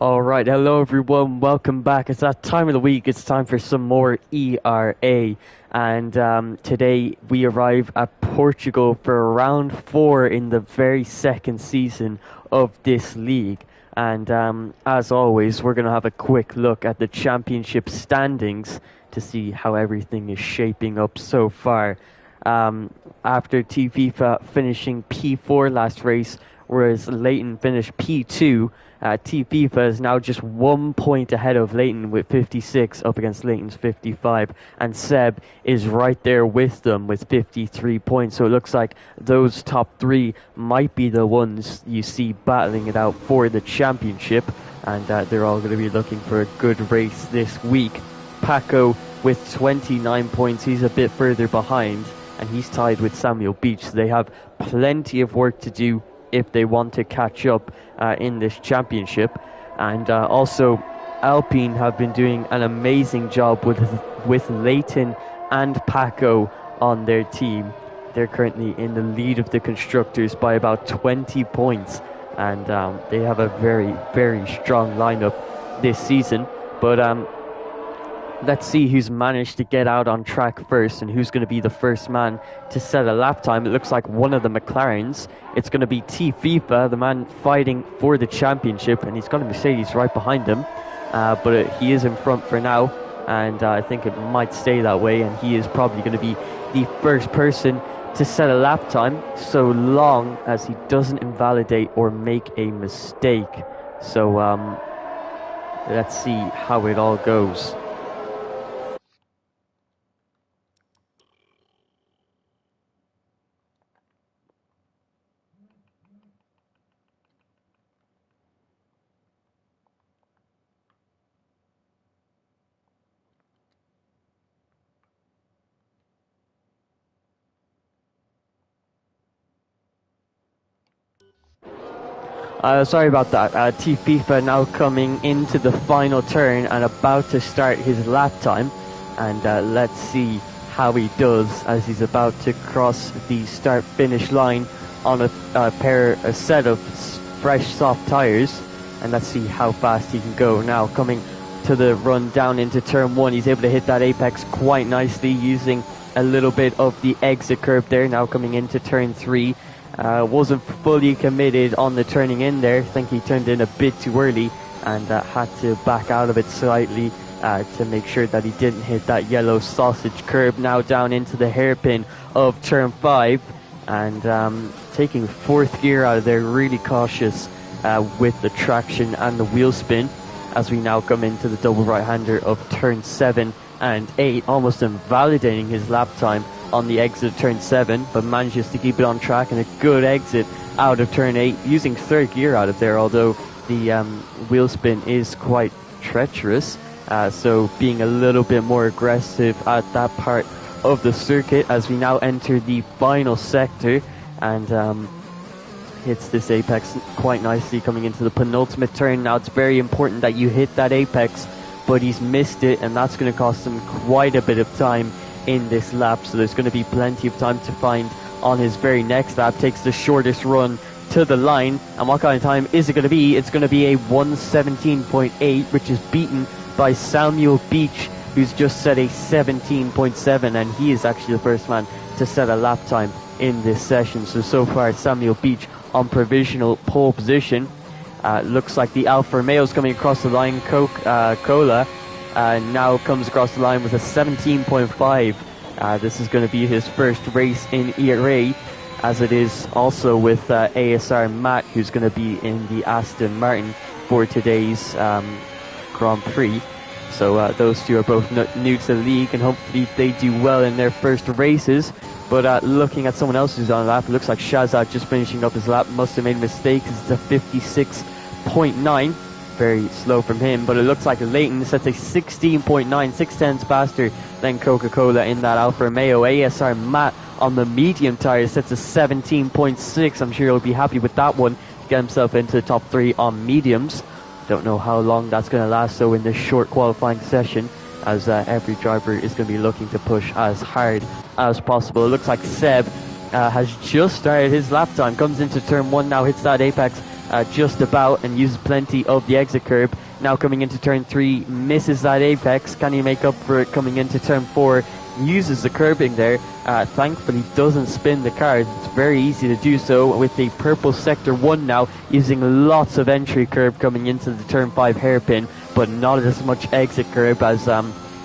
All right, hello everyone, welcome back. It's that time of the week, it's time for some more ERA. And today we arrive at Portugal for round 4 in the very second season of this league. And as always, we're going to have a quick look at the championship standings to see how everything is shaping up so far. After FIFA finishing P4 last race, whereas Leighton finished P2, FIFA is now just 1 point ahead of Leighton with 56 up against Leighton's 55, and Seb is right there with them with 53 points. So it looks like those top three might be the ones you see battling it out for the championship, and they're all going to be looking for a good race this week. Paco with 29 points, he's a bit further behind, and he's tied with Samuel Beach. So they have plenty of work to do if they want to catch up in this championship. And also Alpine have been doing an amazing job with Leighton and Paco on their team. They're currently in the lead of the constructors by about 20 points, and they have a very, very strong lineup this season. But let's see who's managed to get out on track first and who's going to be the first man to set a lap time. It looks like one of the McLarens. It's going to be FIFA, the man fighting for the championship, and he's got a Mercedes right behind him. But he is in front for now, and I think it might stay that way, and he is probably going to be the first person to set a lap time, so long as he doesn't invalidate or make a mistake. So let's see how it all goes. Sorry about that. FIFA now coming into the final turn and about to start his lap time. And let's see how he does as he's about to cross the start-finish line on a set of fresh, soft tires. And let's see how fast he can go. Now coming to the run down into turn 1, he's able to hit that apex quite nicely using a little bit of the exit curve there. Now coming into turn 3. Wasn't fully committed on the turning in there. I think he turned in a bit too early and had to back out of it slightly to make sure that he didn't hit that yellow sausage curb. Now down into the hairpin of turn 5 and taking 4th gear out of there, really cautious with the traction and the wheel spin as we now come into the double right-hander of turn 7 and 8, almost invalidating his lap time on the exit of turn 7, but manages to keep it on track, and a good exit out of turn 8 using 3rd gear out of there, although the wheel spin is quite treacherous, so being a little bit more aggressive at that part of the circuit as we now enter the final sector, and hits this apex quite nicely coming into the penultimate turn. Now it's very important that you hit that apex, but he's missed it, and that's going to cost him quite a bit of time in this lap, so there's going to be plenty of time to find on his very next lap. Takes the shortest run to the line, and what kind of time is it going to be? It's going to be a 1:17.8, which is beaten by Samuel Beach, who's just set a 17.7, and he is actually the first man to set a lap time in this session. So far Samuel Beach on provisional pole position. Looks like the Alfa Romeo's coming across the line. Coca-Cola now comes across the line with a 17.5. This is going to be his first race in ERA, as it is also with ASR Matt, who's going to be in the Aston Martin for today's Grand Prix. So those two are both new to the league, and hopefully they do well in their first races. But looking at someone else who's on the lap, it looks like Shazad just finishing up his lap. Must have made a mistake because it's a 56.9. Very slow from him, but it looks like Leighton sets a 16.9, 6 tenths faster than Coca-Cola in that Alfa Romeo. ASR Matt on the medium tires sets a 17.6. I'm sure he'll be happy with that one. Get himself into the top 3 on mediums. Don't know how long that's going to last, though, in this short qualifying session, as every driver is going to be looking to push as hard as possible. It looks like Seb has just started his lap time. Comes into turn 1 now, hits that apex just about, and uses plenty of the exit curb. Now coming into turn 3, misses that apex. Can he make up for it coming into turn 4? Uses the curbing there. Thankfully doesn't spin the car. It's very easy to do so with the purple sector 1 now, using lots of entry curb coming into the turn 5 hairpin, but not as much exit curb, as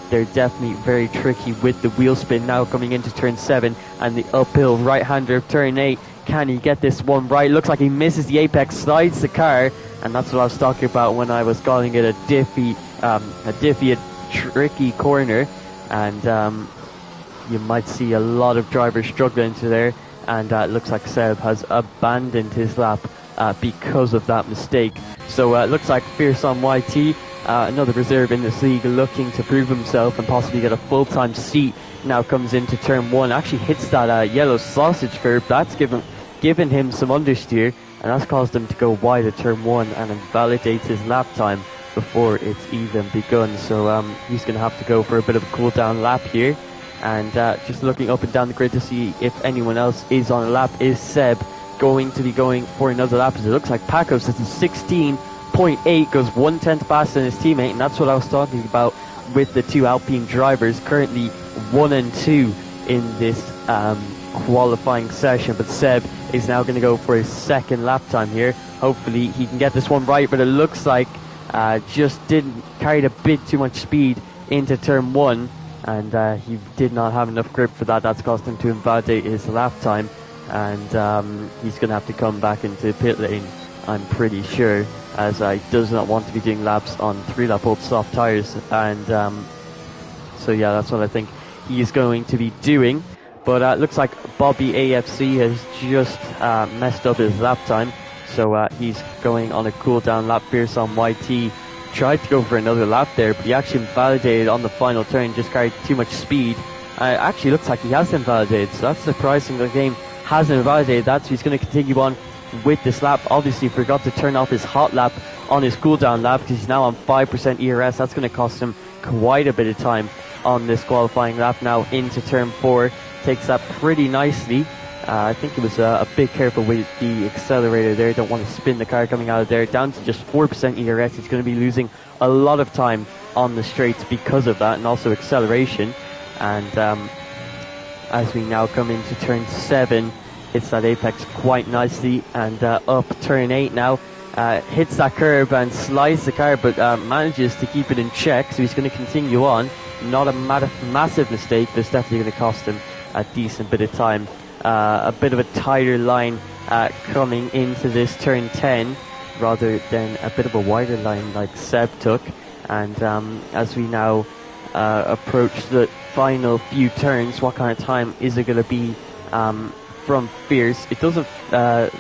they're definitely very tricky with the wheel spin. Now coming into turn 7 and the uphill right-hander of turn 8. Can he get this one right? Looks like he misses the apex, slides the car, and that's what I was talking about when I was calling it a tricky corner. And you might see a lot of drivers struggling into there, and it looks like Seb has abandoned his lap because of that mistake. So it looks like Fierce on YT, another reserve in this league, looking to prove himself and possibly get a full-time seat. Now comes into turn 1, actually hits that yellow sausage curb. That's given him some understeer, and that's caused him to go wide at turn 1 and invalidates his lap time before it's even begun. So he's going to have to go for a bit of a cool down lap here. And just looking up and down the grid to see if anyone else is on a lap. Is Seb going to be going for another lap? As it looks like Paco says it's 16.8, goes 1/10 faster than his teammate, and that's what I was talking about with the two Alpine drivers, currently 1 and 2 in this qualifying session. But Seb is now going to go for his second lap time here. Hopefully he can get this one right, but it looks like just didn't carry a bit too much speed into turn 1, and he did not have enough grip for that. That's caused him to invalidate his lap time, and he's going to have to come back into pit lane, I'm pretty sure, as he does not want to be doing laps on 3-lap old soft tyres. And so yeah, that's what I think he is going to be doing. But it looks like Bobby AFC has just messed up his lap time, so he's going on a cool down lap. Fierce on YT tried to go for another lap there, but he actually invalidated on the final turn, just carried too much speed. Actually looks like he has invalidated, so that's surprising. The game hasn't invalidated that, so he's going to continue on with this lap. Obviously forgot to turn off his hot lap on his cooldown lap, because he's now on 5% ERS. That's going to cost him quite a bit of time on this qualifying lap. Now into turn 4, takes that pretty nicely. I think he was a bit careful with the accelerator there. Don't want to spin the car coming out of there. Down to just 4% ERS. He's going to be losing a lot of time on the straights because of that, and also acceleration. And as we now come into turn 7, hits that apex quite nicely, and up turn 8 now, hits that curb and slides the car, but manages to keep it in check. So he's going to continue on. Not a massive mistake, but it's definitely going to cost him a decent bit of time. A bit of a tighter line coming into this turn 10, rather than a bit of a wider line like Seb took. And as we now approach the final few turns, what kind of time is it going to be from Fierce? It doesn't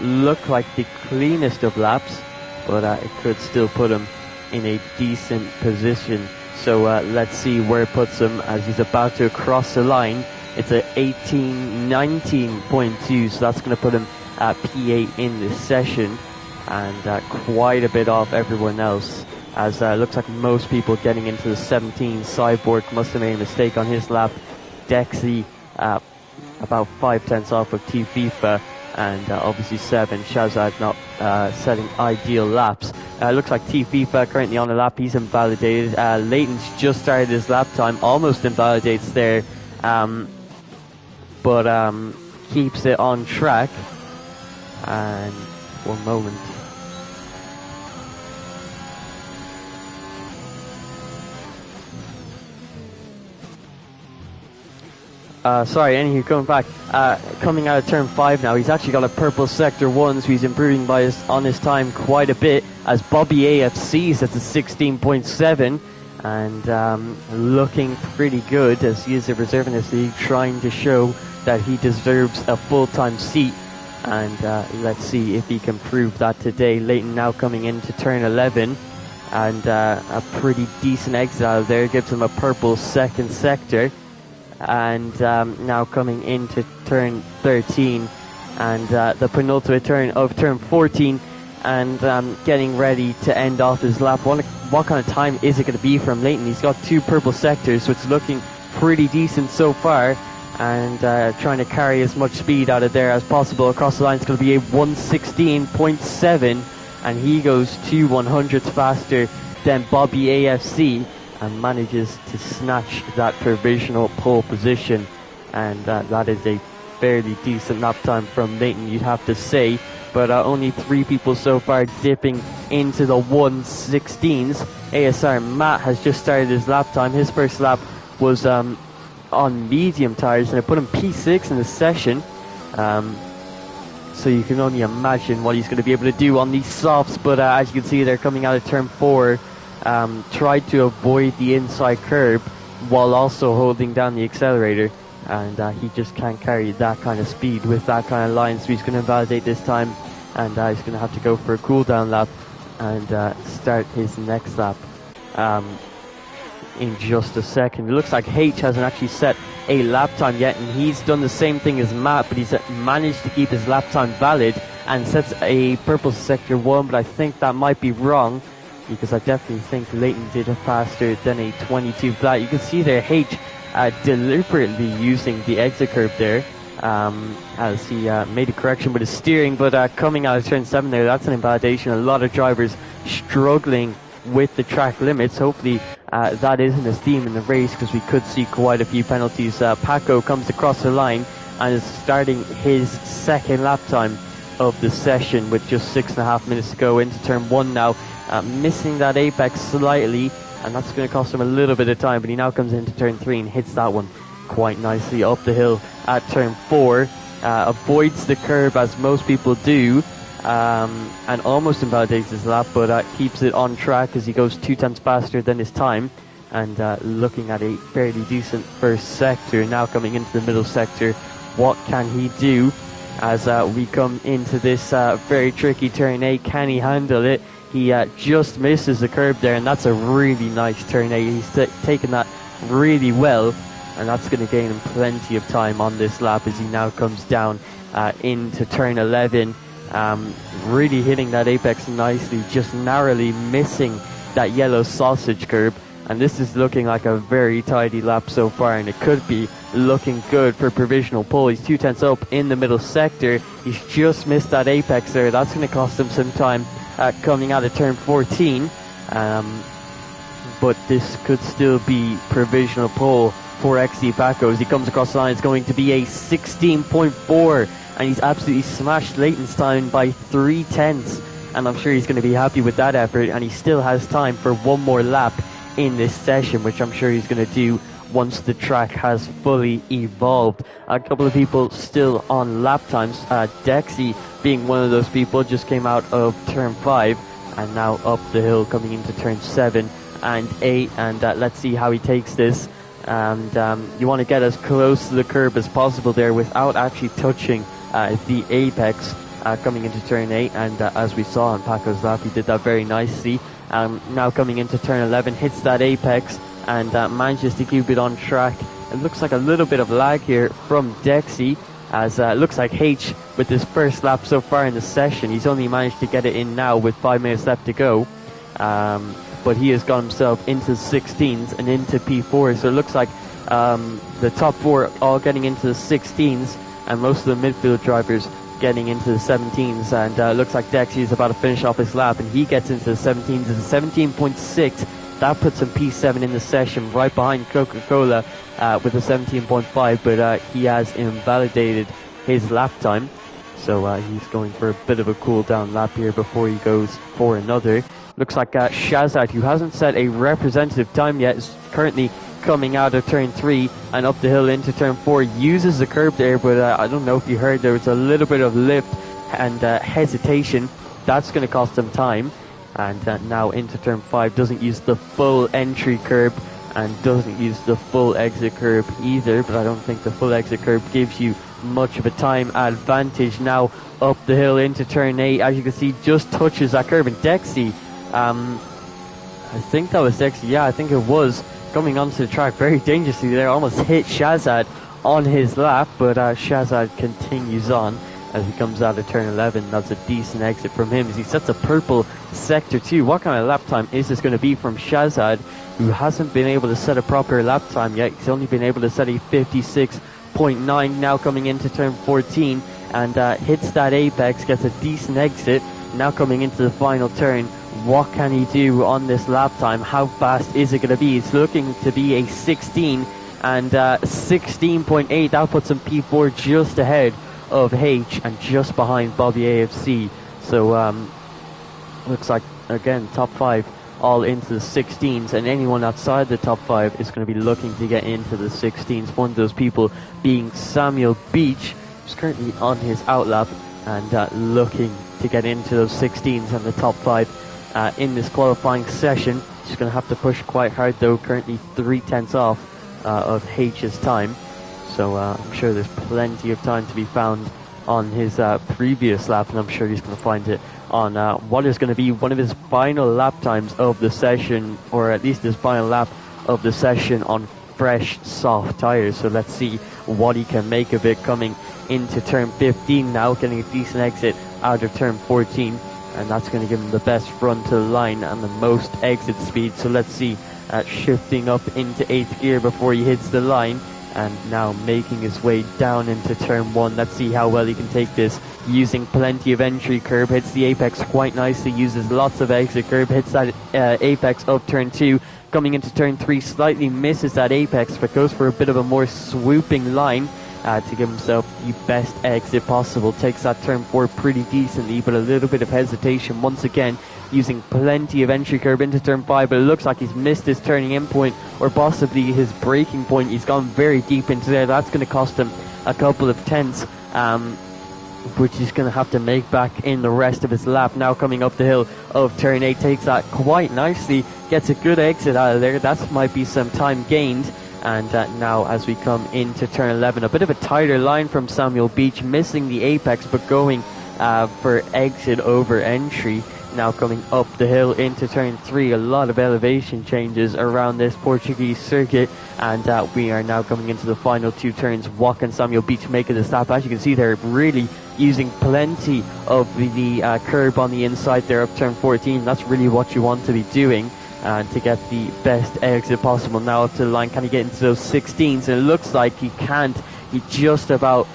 look like the cleanest of laps, but it could still put him in a decent position. So let's see where it puts him as he's about to cross the line. It's a 19.2, so that's going to put him at P8 in this session, and quite a bit off everyone else, as it looks like most people getting into the 17. Cyborg must have made a mistake on his lap. Dexy about 5/10 off of T-FIFA, and obviously Seb and Shazad not setting ideal laps. Looks like T-FIFA currently on a lap. He's invalidated. Leighton's just started his lap time, almost invalidates there, but keeps it on track. And one moment. Sorry, anywho, coming back, coming out of turn 5 now, he's actually got a purple sector 1, so he's improving on his time quite a bit, as Bobby AFC is at the 16.7, and looking pretty good, as he is a reserve in this league, trying to show that he deserves a full-time seat, and let's see if he can prove that today. Leighton now coming into turn 11, and a pretty decent exit out of there, gives him a purple second sector. And now coming into turn 13, and the penultimate turn of turn 14, and getting ready to end off his lap. What kind of time is it going to be from Leighton? He's got 2 purple sectors, so it's looking pretty decent so far, and trying to carry as much speed out of there as possible across the line. It's going to be a 116.7, and he goes 2/100ths faster than Bobby AFC and manages to snatch that provisional pole position. And that is a fairly decent lap time from Leighton, you'd have to say. But only 3 people so far dipping into the 1:16s. ASR Matt has just started his lap time. His first lap was on medium tyres, and it put him P6 in the session. So you can only imagine what he's going to be able to do on these softs. But as you can see, they're coming out of turn 4. Tried to avoid the inside curb while also holding down the accelerator. And he just can't carry that kind of speed with that kind of line, so he's going to invalidate this time, and he's going to have to go for a cool down lap and start his next lap in just a second. It looks like H hasn't actually set a lap time yet, and he's done the same thing as Matt, but he's managed to keep his lap time valid and sets a purple sector 1, but I think that might be wrong, because I definitely think Leighton did it faster than a 22 flat. You can see there H deliberately using the exit curb there as he made a correction with his steering, but coming out of turn 7 there, that's an invalidation. A lot of drivers struggling with the track limits. Hopefully that isn't a theme in the race, because we could see quite a few penalties. Paco comes across the line and is starting his second lap time of the session with just 6.5 minutes to go into turn 1 now, missing that apex slightly, and that's going to cost him a little bit of time, but he now comes into turn 3 and hits that one quite nicely up the hill at turn 4. Avoids the curb as most people do, and almost invalidates his lap, but keeps it on track as he goes 2/10ths faster than his time, and looking at a fairly decent first sector. Now coming into the middle sector, what can he do as we come into this very tricky turn 8? Can he handle it? He just misses the curb there, and that's a really nice turn 8. He's taken that really well, and that's going to gain him plenty of time on this lap as he now comes down into turn 11. Really hitting that apex nicely, just narrowly missing that yellow sausage curb, and this is looking like a very tidy lap so far, and it could be looking good for provisional pole. He's 2/10ths up in the middle sector. He's just missed that apex there. That's going to cost him some time coming out of turn 14, but this could still be provisional pole for XD Paco as he comes across the line. It's going to be a 16.4, and he's absolutely smashed Leighton's time by 3/10ths, and I'm sure he's going to be happy with that effort, and he still has time for one more lap in this session, which I'm sure he's going to do once the track has fully evolved. A couple of people still on lap times, Dexy being one of those people, just came out of turn 5 and now up the hill coming into turn 7 and 8, and let's see how he takes this. And you want to get as close to the curb as possible there without actually touching the apex coming into turn 8, and as we saw on Paco's lap, he did that very nicely. Now coming into turn 11, hits that apex and manages to keep it on track. It looks like a little bit of lag here from Dexy, as it looks like H with his first lap so far in the session, he's only managed to get it in now with 5 minutes left to go, but he has got himself into 16s and into P4, so it looks like the top 4 all getting into the 16s, and most of the midfield drivers getting into the 17s, and looks like Dexy is about to finish off his lap, and he gets into the 17s. It's a 17.6. That puts him P7 in the session, right behind Coca-Cola with a 17.5, but he has invalidated his lap time, so he's going for a bit of a cool down lap here before he goes for another. Looks like Shazad, who hasn't set a representative time yet, is currently coming out of turn 3 and up the hill into turn 4, uses the curb there, but I don't know if you heard, there was a little bit of lift and hesitation. That's going to cost him time, and now into turn 5, doesn't use the full entry curb and doesn't use the full exit curb either, but I don't think the full exit curb gives you much of a time advantage. Now up the hill into turn 8, as you can see, just touches that curb, and Dexy, I think that was Dexy, yeah, I think it was, coming onto the track very dangerously there, almost hit Shazad on his lap, but Shazad continues on as he comes out of turn 11. That's a decent exit from him as he sets a purple sector 2. What kind of lap time is this going to be from Shazad, who hasn't been able to set a proper lap time yet? He's only been able to set a 56.9 now coming into turn 14, and hits that apex, gets a decent exit, Now coming into the final turn, what can he do on this lap time? How fast is it going to be? It's looking to be a 16 and 16.8. That puts him P4 just ahead of H and just behind Bobby AFC. So looks like, again, top 5 all into the 16s, and anyone outside the top 5 is going to be looking to get into the 16s. One of those people being Samuel Beach, who's currently on his outlap and looking to get into those 16s and the top 5 in this qualifying session. He's going to have to push quite hard though, currently 3/10 off of H's time. So I'm sure there's plenty of time to be found on his previous lap, and I'm sure he's going to find it on what is going to be one of his final lap times of the session, or at least his final lap of the session on fresh, soft tyres. So let's see what he can make of it coming into turn 15 now, getting a decent exit out of turn 14, and that's going to give him the best frontal line and the most exit speed. So let's see, shifting up into 8th gear before he hits the line, and now making his way down into turn 1. Let's see how well he can take this, using plenty of entry curb, hits the apex quite nicely, uses lots of exit curb, hits that apex of turn 2, coming into turn 3, slightly misses that apex, but goes for a bit of a more swooping line to give himself the best exit possible. Takes that turn 4 pretty decently, but a little bit of hesitation once again, using plenty of entry curb into turn 5, but it looks like he's missed his turning in point, or possibly his braking point. He's gone very deep into there. That's going to cost him a couple of tenths, which he's going to have to make back in the rest of his lap. Now coming up the hill of turn 8, takes that quite nicely, gets a good exit out of there. That might be some time gained. And now as we come into turn 11, a bit of a tighter line from Samuel Beach, missing the apex but going for exit over entry. Now coming up the hill into turn 3, a lot of elevation changes around this Portuguese circuit, and we are now coming into the final 2 turns. What can Samuel Beach make of this lap? As you can see, they're really using plenty of the curb on the inside there up turn 14. That's really what you want to be doing to get the best exit possible. Now up to the line, can he get into those 16s? And it looks like he can't. He just about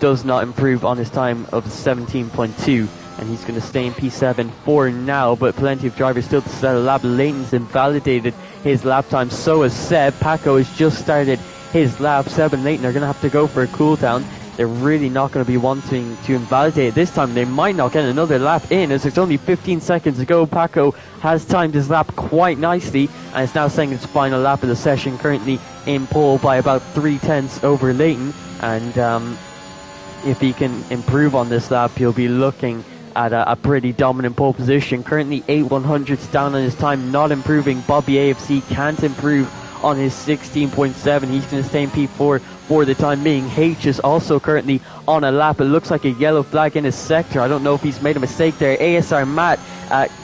does not improve on his time of 17.2. And he's going to stay in P7 for now, but plenty of drivers still to start a lap. Leighton's invalidated his lap time, so has Seb. Paco has just started his lap. Seb and Leighton are going to have to go for a cool down. They're really not going to be wanting to invalidate it this time. They might not get another lap in, as it's only 15 seconds to go. Paco has timed his lap quite nicely, and it's now saying its final lap of the session, currently in pole by about 3/10 over Leighton. And if he can improve on this lap, he'll be looking at a pretty dominant pole position. Currently 8/100ths down on his time, not improving. Bobby AFC can't improve on his 16.7. He's going to stay in P4 for the time being. H is also currently on a lap. It looks like a yellow flag in his sector. I don't know if he's made a mistake there. ASR Matt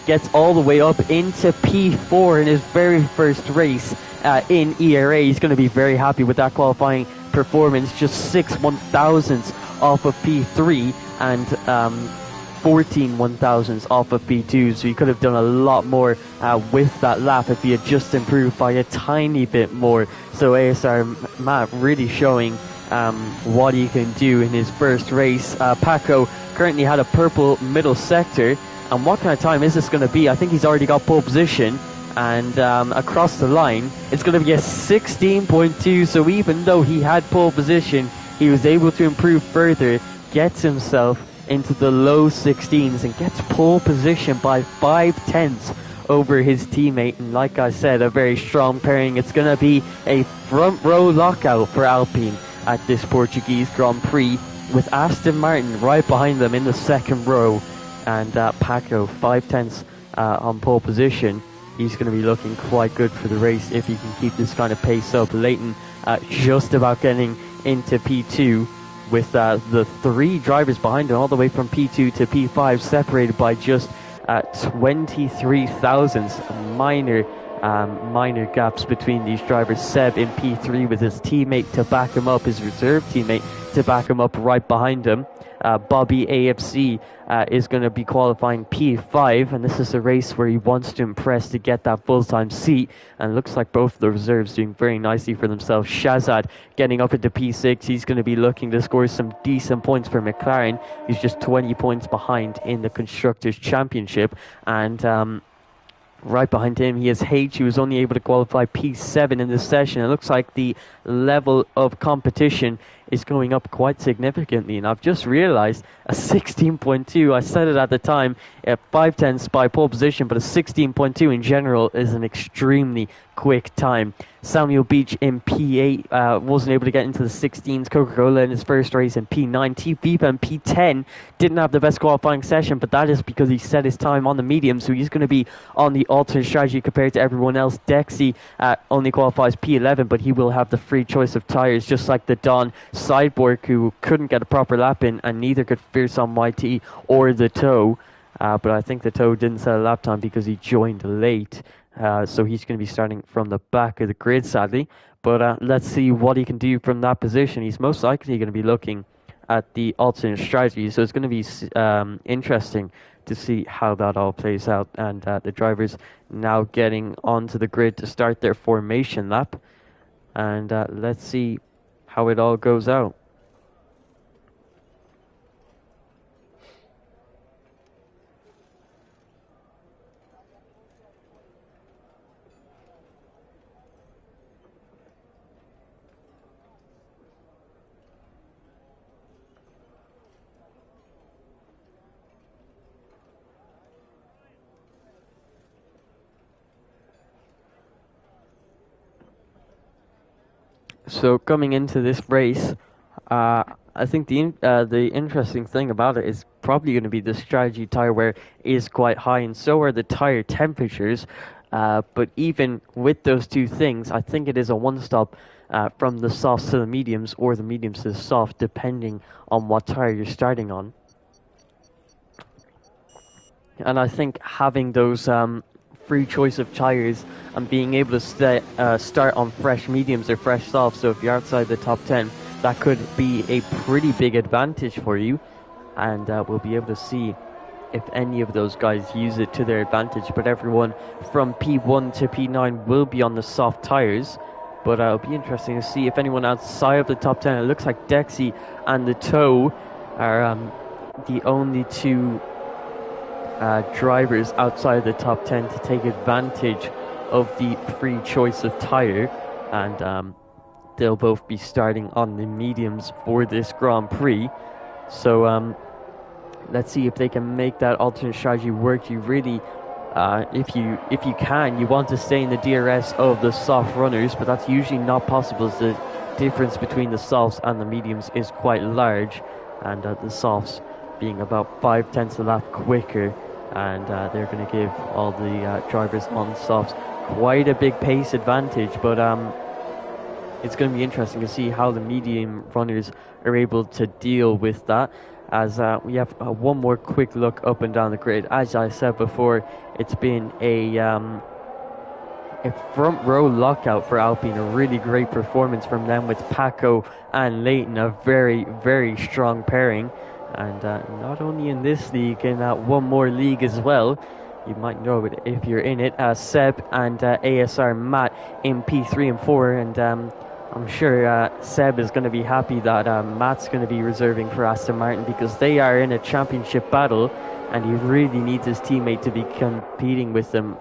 gets all the way up into P4 in his very first race in ERA. He's going to be very happy with that qualifying performance. Just 6/1000ths off of P3 and 14 1,000ths off of P2, so he could have done a lot more with that lap if he had just improved by a tiny bit more. So ASR Matt really showing what he can do in his first race. Paco currently had a purple middle sector, and what kind of time is this going to be? I think he's already got pole position, and across the line it's going to be a 16.2, so even though he had pole position, he was able to improve further, gets himself into the low 16s and gets pole position by 5/10 over his teammate. And like I said, a very strong pairing. It's going to be a front row lockout for Alpine at this Portuguese Grand Prix, with Aston Martin right behind them in the second row, and Paco 5/10 on pole position. He's going to be looking quite good for the race if he can keep this kind of pace up. Leighton just about getting into P2, with the 3 drivers behind him all the way from P2 to P5, separated by just 23 thousandths. Minor gaps between these drivers. Seb in P3 with his teammate to back him up, his reserve teammate to back him up right behind him. Bobby AFC is going to be qualifying P5, and this is a race where he wants to impress to get that full-time seat, and it looks like both of the reserves doing very nicely for themselves. Shazad getting up into P6, he's going to be looking to score some decent points for McLaren. He's just 20 points behind in the Constructors' Championship, and right behind him, he has H, who was only able to qualify P7 in this session. It looks like the level of competition is going up quite significantly, and I've just realized a 16.2, I said it at the time, a 5/10 by pole position, but a 16.2 in general is an extremely quick time. Samuel Beach in P8 wasn't able to get into the 16s. Coca-Cola in his first race in P9. T-FIFA in P10 didn't have the best qualifying session, but that is because he set his time on the medium, so he's going to be on the alternate strategy compared to everyone else. Dexy only qualifies P11, but he will have the free choice of tyres, just like the Don Sideborg, who couldn't get a proper lap in, and neither could Fierce on YT or the Toe. But I think the Toe didn't set a lap time because he joined late. So he's going to be starting from the back of the grid, sadly. But let's see what he can do from that position. He's most likely going to be looking at the alternate strategy. So it's going to be interesting to see how that all plays out. And the drivers now getting onto the grid to start their formation lap. And let's see how it all goes out. So coming into this race, I think the interesting thing about it is probably going to be the strategy tire wear is quite high, and so are the tire temperatures. But even with those two things, I think it is a one-stop from the softs to the mediums, or the mediums to the soft, depending on what tire you're starting on. And I think having those free choice of tires and being able to start on fresh mediums or fresh softs, so if you're outside the top 10, that could be a pretty big advantage for you, and we'll be able to see if any of those guys use it to their advantage. But everyone from P1 to P9 will be on the soft tires, but it'll be interesting to see if anyone outside of the top 10. It looks like Dexy and the Toe are the only two drivers outside the top 10 to take advantage of the free choice of tire, and they'll both be starting on the mediums for this Grand Prix. So let's see if they can make that alternate strategy work. You really, if you can, you want to stay in the DRS of the soft runners, but that's usually not possible, as the difference between the softs and the mediums is quite large, and the softs being about 5/10 of a lap quicker, and they're going to give all the drivers on softs quite a big pace advantage. But it's going to be interesting to see how the medium runners are able to deal with that, as we have one more quick look up and down the grid. As I said before, it's been a front row lockout for Alpine, a really great performance from them with Paco and Leighton, a very, very strong pairing. And not only in this league, in one more league as well. You might know it if you're in it. Seb and ASR Matt in P3 and 4. And I'm sure Seb is going to be happy that Matt's going to be reserving for Aston Martin, because they are in a championship battle, and he really needs his teammate to be competing with them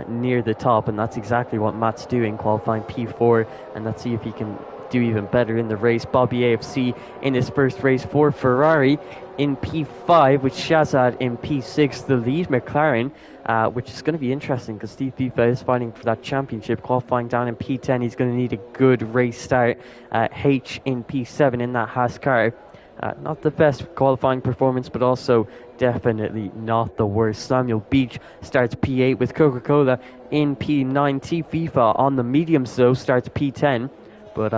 near the top. And that's exactly what Matt's doing, qualifying P4. And let's see if he can do even better in the race. Bobby AFC in his first race for Ferrari in P5, with Shazad in P6, the lead McLaren, which is going to be interesting because Steve FIFA is fighting for that championship, qualifying down in P10. He's going to need a good race start. H in P7 in that Haas car. Not the best qualifying performance, but also definitely not the worst. Samuel Beach starts P8 with Coca-Cola in P9. T FIFA on the mediums though starts P10. But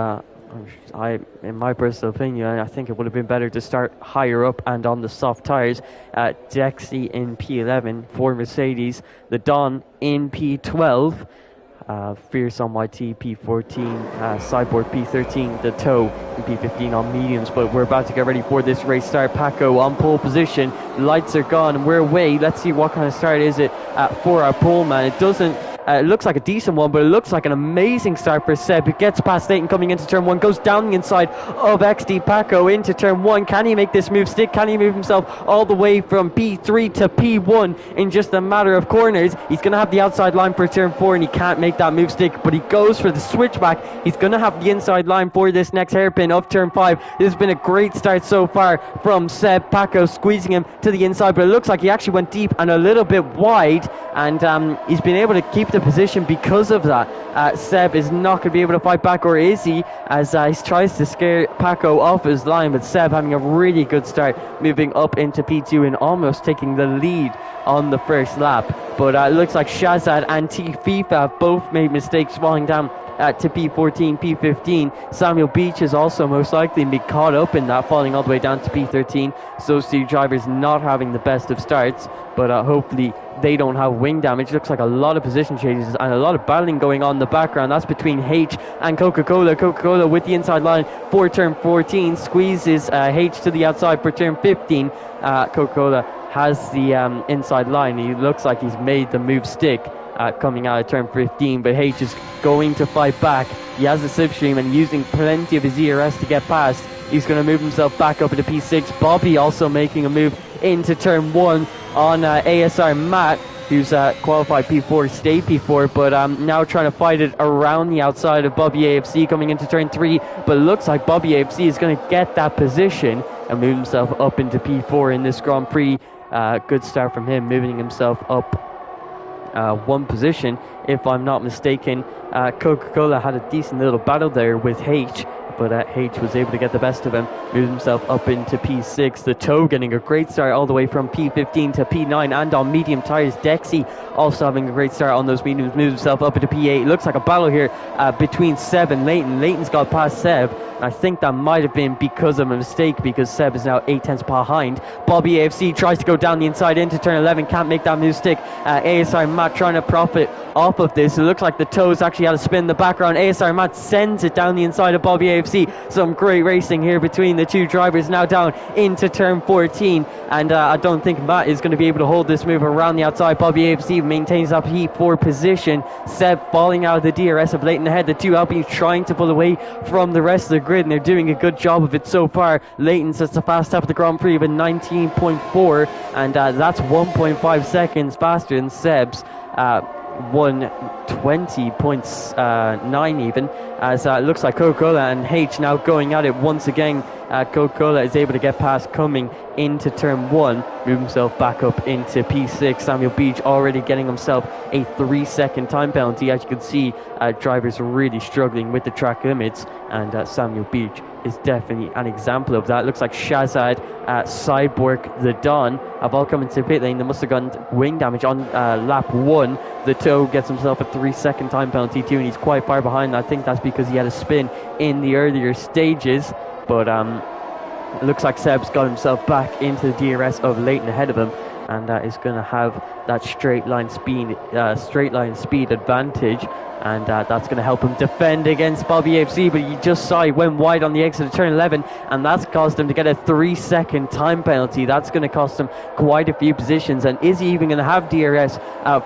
in my personal opinion, I think it would have been better to start higher up and on the soft tires. Dexy in P11 for Mercedes. The Don in P12. Fierce on YT, P14, Cyborg P13, the Toe, and P15 on mediums. But we're about to get ready for this race start. Paco on pole position, lights are gone, and we're away. Let's see what kind of start is it for our pole man. It doesn't. It looks like a decent one, but it looks like an amazing start for Seb. It gets past Leighton coming into turn 1, goes down the inside of XD Paco into turn 1. Can he make this move stick? Can he move himself all the way from P3 to P1 in just a matter of corners? He's going to have the outside line for turn 4, and he can't make that move stick, but he goes for the switchback. He's going to have the inside line for this next hairpin of turn 5. This has been a great start so far from Seb. Paco squeezing him to the inside, but it looks like he actually went deep and a little bit wide, and he's been able to keep the position because of that. Seb is not going to be able to fight back, or is he, as he tries to scare Paco off his line, but Seb having a really good start, moving up into P2 and almost taking the lead on the first lap. But it looks like Shazad and T-FIFA have both made mistakes falling down to P14, P15. Samuel Beach is also most likely be caught up in that, falling all the way down to P13. So those two drivers not having the best of starts, but hopefully they don't have wing damage. Looks like a lot of position changes and a lot of battling going on in the background. That's between H and Coca-Cola. Coca-Cola with the inside line for turn 14, squeezes H to the outside for turn 15. Coca-Cola has the inside line. He looks like he's made the move stick coming out of turn 15, but H is going to fight back. He has the slipstream and using plenty of his ERS to get past. He's going to move himself back up into P6. Bobby also making a move into turn 1 on ASR Matt, who's qualified P4, stayed P4, but now trying to fight it around the outside of Bobby AFC coming into turn 3, but it looks like Bobby AFC is going to get that position and move himself up into P4 in this Grand Prix. Good start from him, moving himself up one position, if I'm not mistaken. Coca-Cola had a decent little battle there with H, but H was able to get the best of him, move himself up into P6. The Toe getting a great start all the way from P15 to P9 and on medium tires. Dexy also having a great start on those mediums, moves himself up into P8. Looks like a battle here between Seb and Leighton. Leighton's got past Seb. I think that might have been because of a mistake, because Seb is now 8/10 behind. Bobby AFC tries to go down the inside into turn 11, can't make that move stick. ASR Matt trying to profit off of this. It looks like the Toes actually had a spin in the background. ASR Matt sends it down the inside of Bobby AFC. Some great racing here between the two drivers, now down into turn 14, and I don't think Matt is going to be able to hold this move around the outside. Bobby AFC maintains that P4 position. Seb falling out of the DRS of Leighton ahead. The two Alpines trying to pull away from the rest of the grid, and they're doing a good job of it so far. Leighton sets the fast lap of the Grand Prix with 19.4, and that's 1.5 seconds faster than Seb's 120.9 even, as it looks like Coca-Cola and H now going at it once again. Coca-Cola is able to get past coming into turn 1, move himself back up into P6. Samuel Beach already getting himself a 3-second time penalty. As you can see, drivers are really struggling with the track limits, and Samuel Beach is definitely an example of that. Looks like Shazad, Cyborg, the Don have all come into pit lane. They must have gotten wing damage on lap 1. The Toe gets himself a 3-second time penalty too, and he's quite far behind. I think that's because he had a spin in the earlier stages, but it looks like Seb's got himself back into the DRS of Leighton ahead of him, and is going to have that straight line speed advantage, and that's going to help him defend against Bobby AFC. But you just saw he went wide on the exit of turn 11, and that's caused him to get a 3-second time penalty. That's going to cost him quite a few positions. And is he even going to have DRS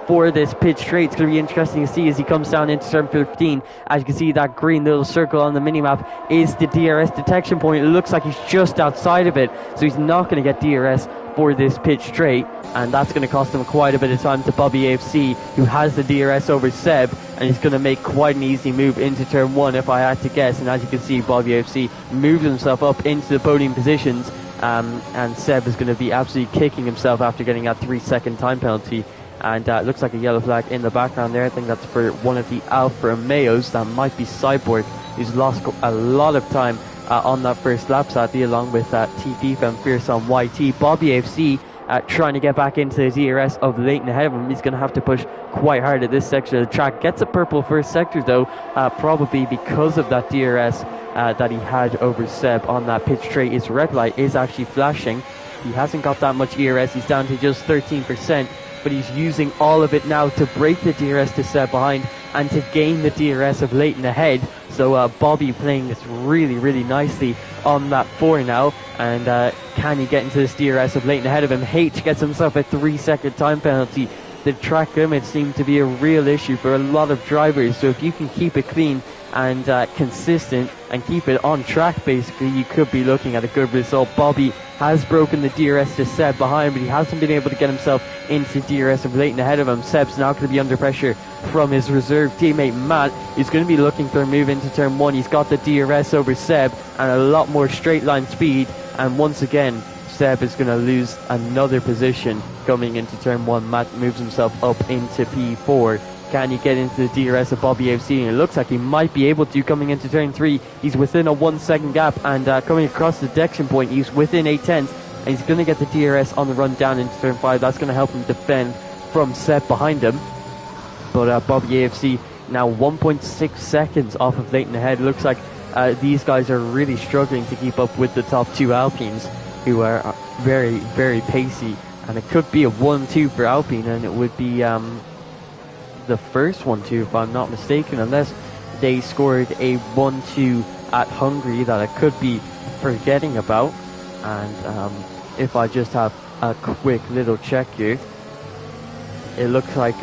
for this pit straight? It's going to be interesting to see as he comes down into turn 15. As you can see, that green little circle on the minimap is the DRS detection point. It looks like he's just outside of it, so he's not going to get DRS for this pitch straight, and that's going to cost him quite a bit of time to Bobby AFC, who has the DRS over Seb, and he's going to make quite an easy move into turn 1 if I had to guess. And as you can see, Bobby AFC moves himself up into the podium positions, and Seb is going to be absolutely kicking himself after getting that 3-second time penalty. And it looks like a yellow flag in the background there. I think that's for one of the Alfa Romeos. That might be Cyborg, who's lost a lot of time on that first lap, sadly, along with T-FIFA and Fierce on YT. Bobby AFC trying to get back into the DRS of Leighton ahead of him. He's going to have to push quite hard at this section of the track. Gets a purple first sector though, probably because of that DRS that he had over Seb on that pitch straight. His red light is actually flashing. He hasn't got that much ERS. He's down to just 13%. But he's using all of it now to break the DRS to Seb behind. and to gain the DRS of Leighton ahead. So Bobby playing this really nicely on lap 4 now, and can he get into this DRS of Leighton ahead of him? H gets himself a 3-second time penalty. The track limits seem to be a real issue for a lot of drivers, so if you can keep it clean and consistent and keep it on track, basically, you could be looking at a good result. Bobby has broken the DRS to Seb behind, but he hasn't been able to get himself into DRS of Leighton ahead of him. Seb's now going to be under pressure from his reserve teammate Matt. He's going to be looking for a move into turn 1. He's got the DRS over Seb and a lot more straight line speed, and once again Seb is going to lose another position coming into turn 1. Matt moves himself up into P4. Can he get into the DRS of Bobby AFC? And it looks like he might be able to coming into turn 3. He's within a 1 second gap, and coming across the detection point, he's within 8/10, and he's going to get the DRS on the run down into turn 5. That's going to help him defend from Seb behind him. But Bobby AFC now 1.6 seconds off of Leighton ahead. Looks like these guys are really struggling to keep up with the top 2 Alpines, who are very pacey, and it could be a 1-2 for Alpine, and it would be the first 1-2 if I'm not mistaken, unless they scored a 1-2 at Hungary that I could be forgetting about. And if I just have a quick little check here, it looks like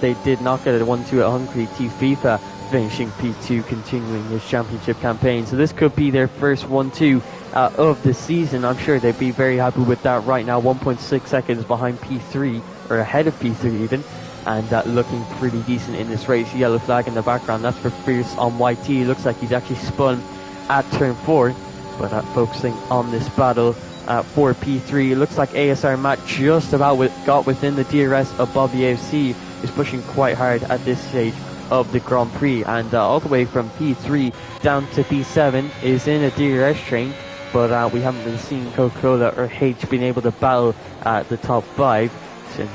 they did not get a 1-2 at Hungary. FIFA finishing P2, continuing his championship campaign, so this could be their first 1-2 of the season. I'm sure they'd be very happy with that right now. 1.6 seconds behind P3, or ahead of P3 even, and looking pretty decent in this race. Yellow flag in the background, that's for Fierce on YT. Looks like he's actually spun at turn 4, but focusing on this battle for P3. It looks like ASR Matt just about got within the DRS of Bobby AFC. Is pushing quite hard at this stage of the Grand Prix, and all the way from P3 down to P7 is in a DRS train, but we haven't really seen Coca-Cola or H being able to battle the top 5, since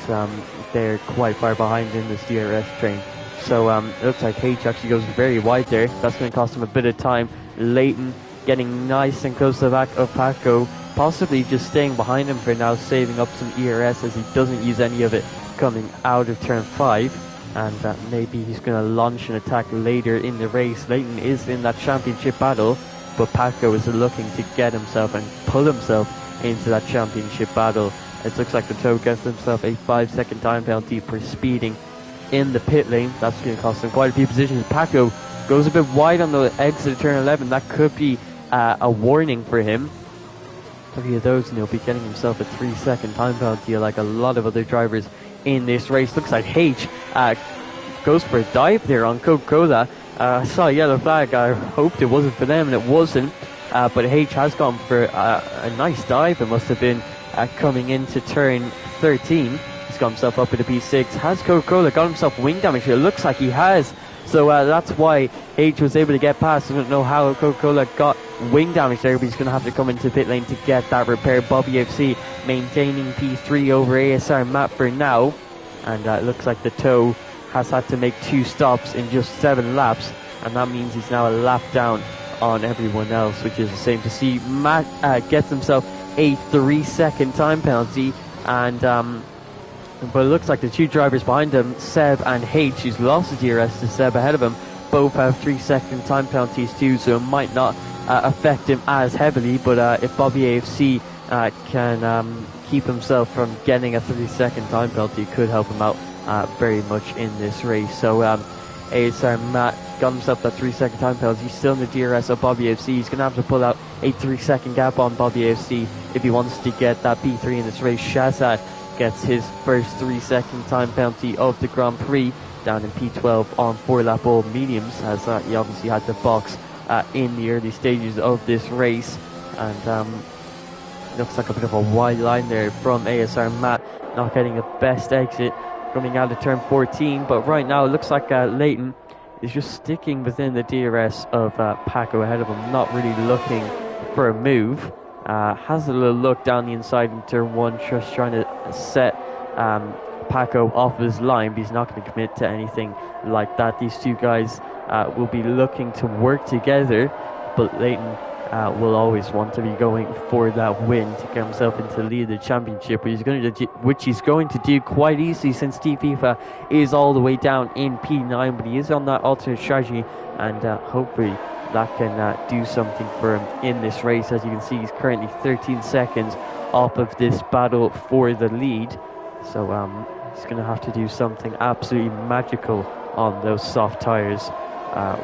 they're quite far behind in this DRS train. So it looks like H actually goes very wide there. That's going to cost him a bit of time. Leighton getting nice and close to the back of Paco, possibly just staying behind him for now, saving up some ERS as he doesn't use any of it coming out of turn 5. And maybe he's going to launch an attack later in the race. Leighton is in that championship battle, but Paco is looking to get himself and pull himself into that championship battle. It looks like the Tow gets himself a 5-second time penalty for speeding in the pit lane. That's going to cost him quite a few positions. Paco goes a bit wide on the exit of turn 11. That could be a warning for him. 3 of those, and he'll be getting himself a 3-second time penalty like a lot of other drivers in this race. Looks like H goes for a dive there on Coca-Cola. I saw a yellow flag. I hoped it wasn't for them, and it wasn't. But H has gone for a nice dive. It must have been coming into turn 13. He's got himself up into P6. Has Coca-Cola got himself wing damage? It looks like he has. So that's why H was able to get past. I don't know how Coca-Cola got wing damage there, but he's going to have to come into pit lane to get that repaired. Bobby FC maintaining P3 over ASR Matt for now. And it looks like the Tow has had to make 2 stops in just 7 laps. And that means he's now a lap down on everyone else, which is the same to see. Matt gets himself a 3-second time penalty. And but it looks like the 2 drivers behind him, Seb and H, who's lost the DRS to Seb ahead of him, both have 3-second time penalties too, so it might not affect him as heavily. But if Bobby AFC can keep himself from getting a 3-second time penalty, it could help him out very much in this race. So ASR Matt got himself that 3-second time penalty. He's still in the DRS of Bobby AFC. He's going to have to pull out a 3-second gap on Bobby AFC if he wants to get that P3 in this race. Shazad gets his first 3-second time penalty of the Grand Prix down in P12 on 4-lap all mediums, as he obviously had to box in the early stages of this race. And looks like a bit of a wide line there from ASR Matt, not getting the best exit coming out of turn 14. But right now it looks like Leighton is just sticking within the DRS of Paco ahead of him, not really looking for a move. Has a little look down the inside in turn 1, just trying to set Paco off his line, but he's not going to commit to anything like that. These 2 guys will be looking to work together, but Leighton will always want to be going for that win to get himself into the lead of the championship, which he's going to do quite easily, since FIFA is all the way down in P9, but he is on that alternate strategy, and hopefully that can do something for him in this race. As you can see, he's currently 13 seconds off of this battle for the lead, so he's going to have to do something absolutely magical on those soft tires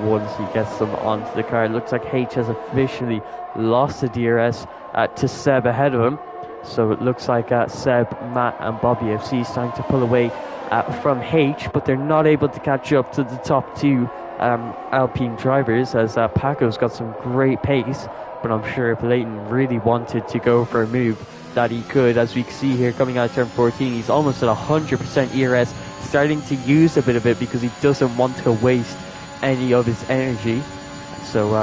once he gets them onto the car. It looks like H has officially lost the DRS to Seb ahead of him, so it looks like Seb, Matt and Bobby FC is starting to pull away from H, but they're not able to catch up to the top two Alpine drivers, as Paco's got some great pace, but I'm sure if Leighton really wanted to go for a move that he could. As we see here coming out of turn 14, he's almost at 100% ERS, starting to use a bit of it because he doesn't want to waste any of his energy. So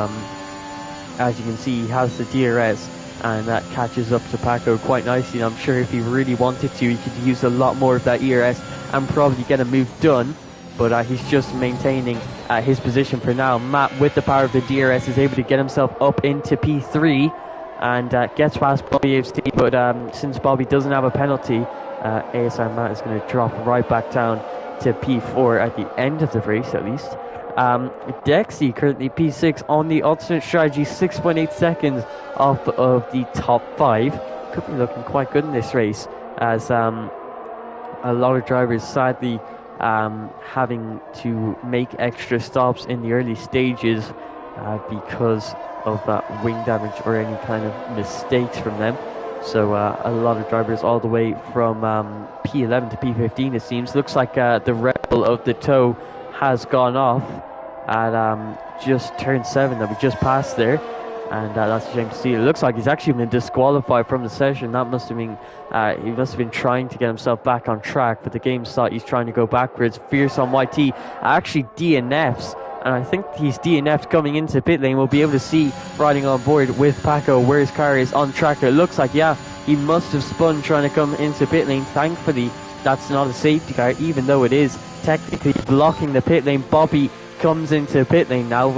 as you can see, he has the DRS, and that catches up to Paco quite nicely. And I'm sure if he really wanted to, he could use a lot more of that ERS and probably get a move done, but he's just maintaining his position for now. Matt, with the power of the DRS, is able to get himself up into P3 and gets past Bobby FC, but since Bobby doesn't have a penalty, ASR Matt is going to drop right back down to P4 at the end of the race, at least. Dexy currently P6 on the alternate strategy, 6.8 seconds off of the top 5. Could be looking quite good in this race, as a lot of drivers sadly having to make extra stops in the early stages because of wing damage or any kind of mistakes from them. So a lot of drivers all the way from P11 to P15, it seems. Looks like the rebel of the toe has gone off at just turn 7 that we just passed there, and that's a shame to see. It looks like he's actually been disqualified from the session. That must have been he must have been trying to get himself back on track, but the game thought he's trying to go backwards. Fierce on YT actually DNFs, and I think he's DNF'd coming into pit lane. We'll be able to see riding on board with Paco where his car is on track. It looks like, yeah, he must have spun trying to come into pit lane. Thankfully, that's not a safety car, even though it is technically blocking the pit lane. Bobby comes into pit lane now,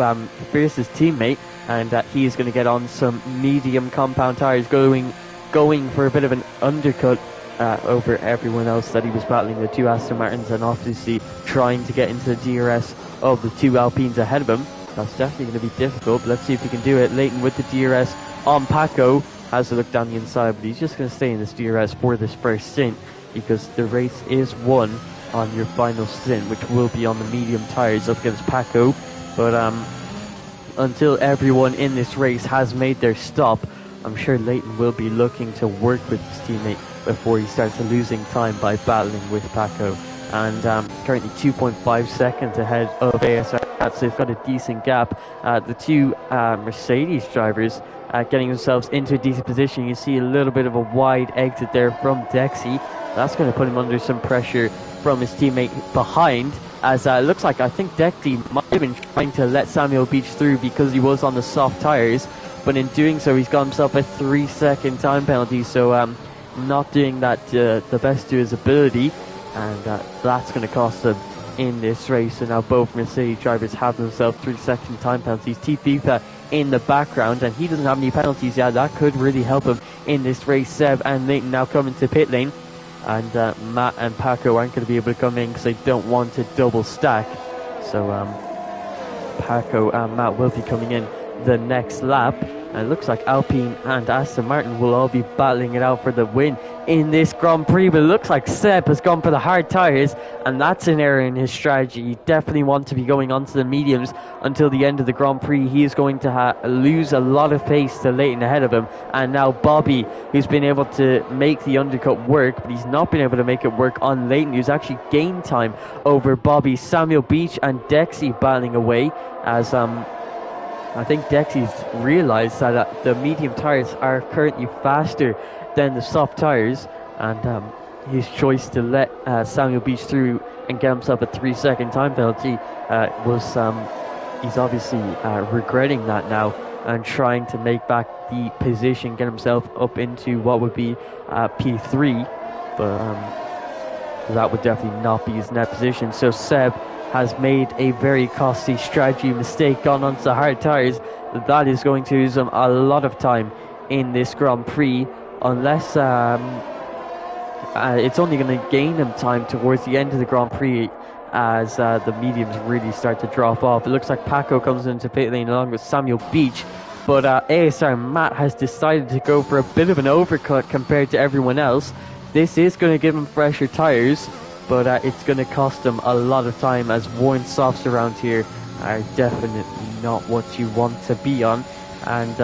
Fierce's teammate, and he is going to get on some medium compound tires, going for a bit of an undercut over everyone else that he was battling, the two Aston Martins, and obviously trying to get into the DRS of the two Alpines ahead of him. That's definitely going to be difficult, but let's see if he can do it. Leighton with the DRS on Paco has to look down the inside, but he's just going to stay in this DRS for this first stint, because the race is won on your final stint, which will be on the medium tires up against Paco. But until everyone in this race has made their stop, I'm sure Leighton will be looking to work with his teammate before he starts losing time by battling with Paco. And currently 2.5 seconds ahead of ASR, so they've got a decent gap. The two Mercedes drivers getting themselves into a decent position. You see a little bit of a wide exit there from Dexy. That's going to put him under some pressure from his teammate behind, as it looks like, I think Dexy might have been trying to let Samuel Beach through because he was on the soft tires, but in doing so he's got himself a 3-second time penalty, so not doing that the best to his ability, and that's going to cost him in this race. So now both Mercedes drivers have themselves 3-second time penalties. T-FIFA in the background, and he doesn't have any penalties yet. That could really help him in this race. Seb and Leighton now coming to pit lane, and Matt and Paco aren't going to be able to come in because they don't want to double stack. So Paco and Matt will be coming in the next lap, and it looks like Alpine and Aston Martin will all be battling it out for the win in this Grand Prix. But it looks like Seb has gone for the hard tyres, and that's an error in his strategy. You definitely want to be going onto the mediums until the end of the Grand Prix. He is going to lose a lot of pace to Leighton ahead of him, and now Bobby, who's been able to make the undercut work, but he's not been able to make it work on Leighton, who's actually gained time over Bobby. Samuel Beach and Dexy battling away, as I think Dexy's realised that the medium tyres are currently faster than the soft tyres, and his choice to let Samuel Beach through and get himself a 3-second time penalty was he's obviously regretting that now and trying to make back the position, get himself up into what would be P3, but that would definitely not be his net position. So Seb has made a very costly strategy mistake, gone onto the hard tyres. That is going to use him a lot of time in this Grand Prix, unless it's only going to gain him time towards the end of the Grand Prix as the mediums really start to drop off. It looks like Paco comes into pit lane along with Samuel Beach, but ASR Matt has decided to go for a bit of an overcut compared to everyone else. This is going to give him fresher tyres, but it's going to cost him a lot of time, as worn softs around here are definitely not what you want to be on. And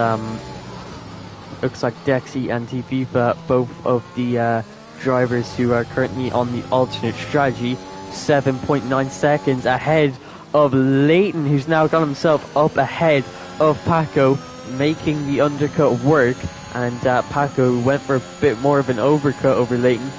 looks like Dexy and T-FIFA, both of the drivers who are currently on the alternate strategy, 7.9 seconds ahead of Leighton, who's now got himself up ahead of Paco, making the undercut work. And Paco, who went for a bit more of an overcut over Leighton,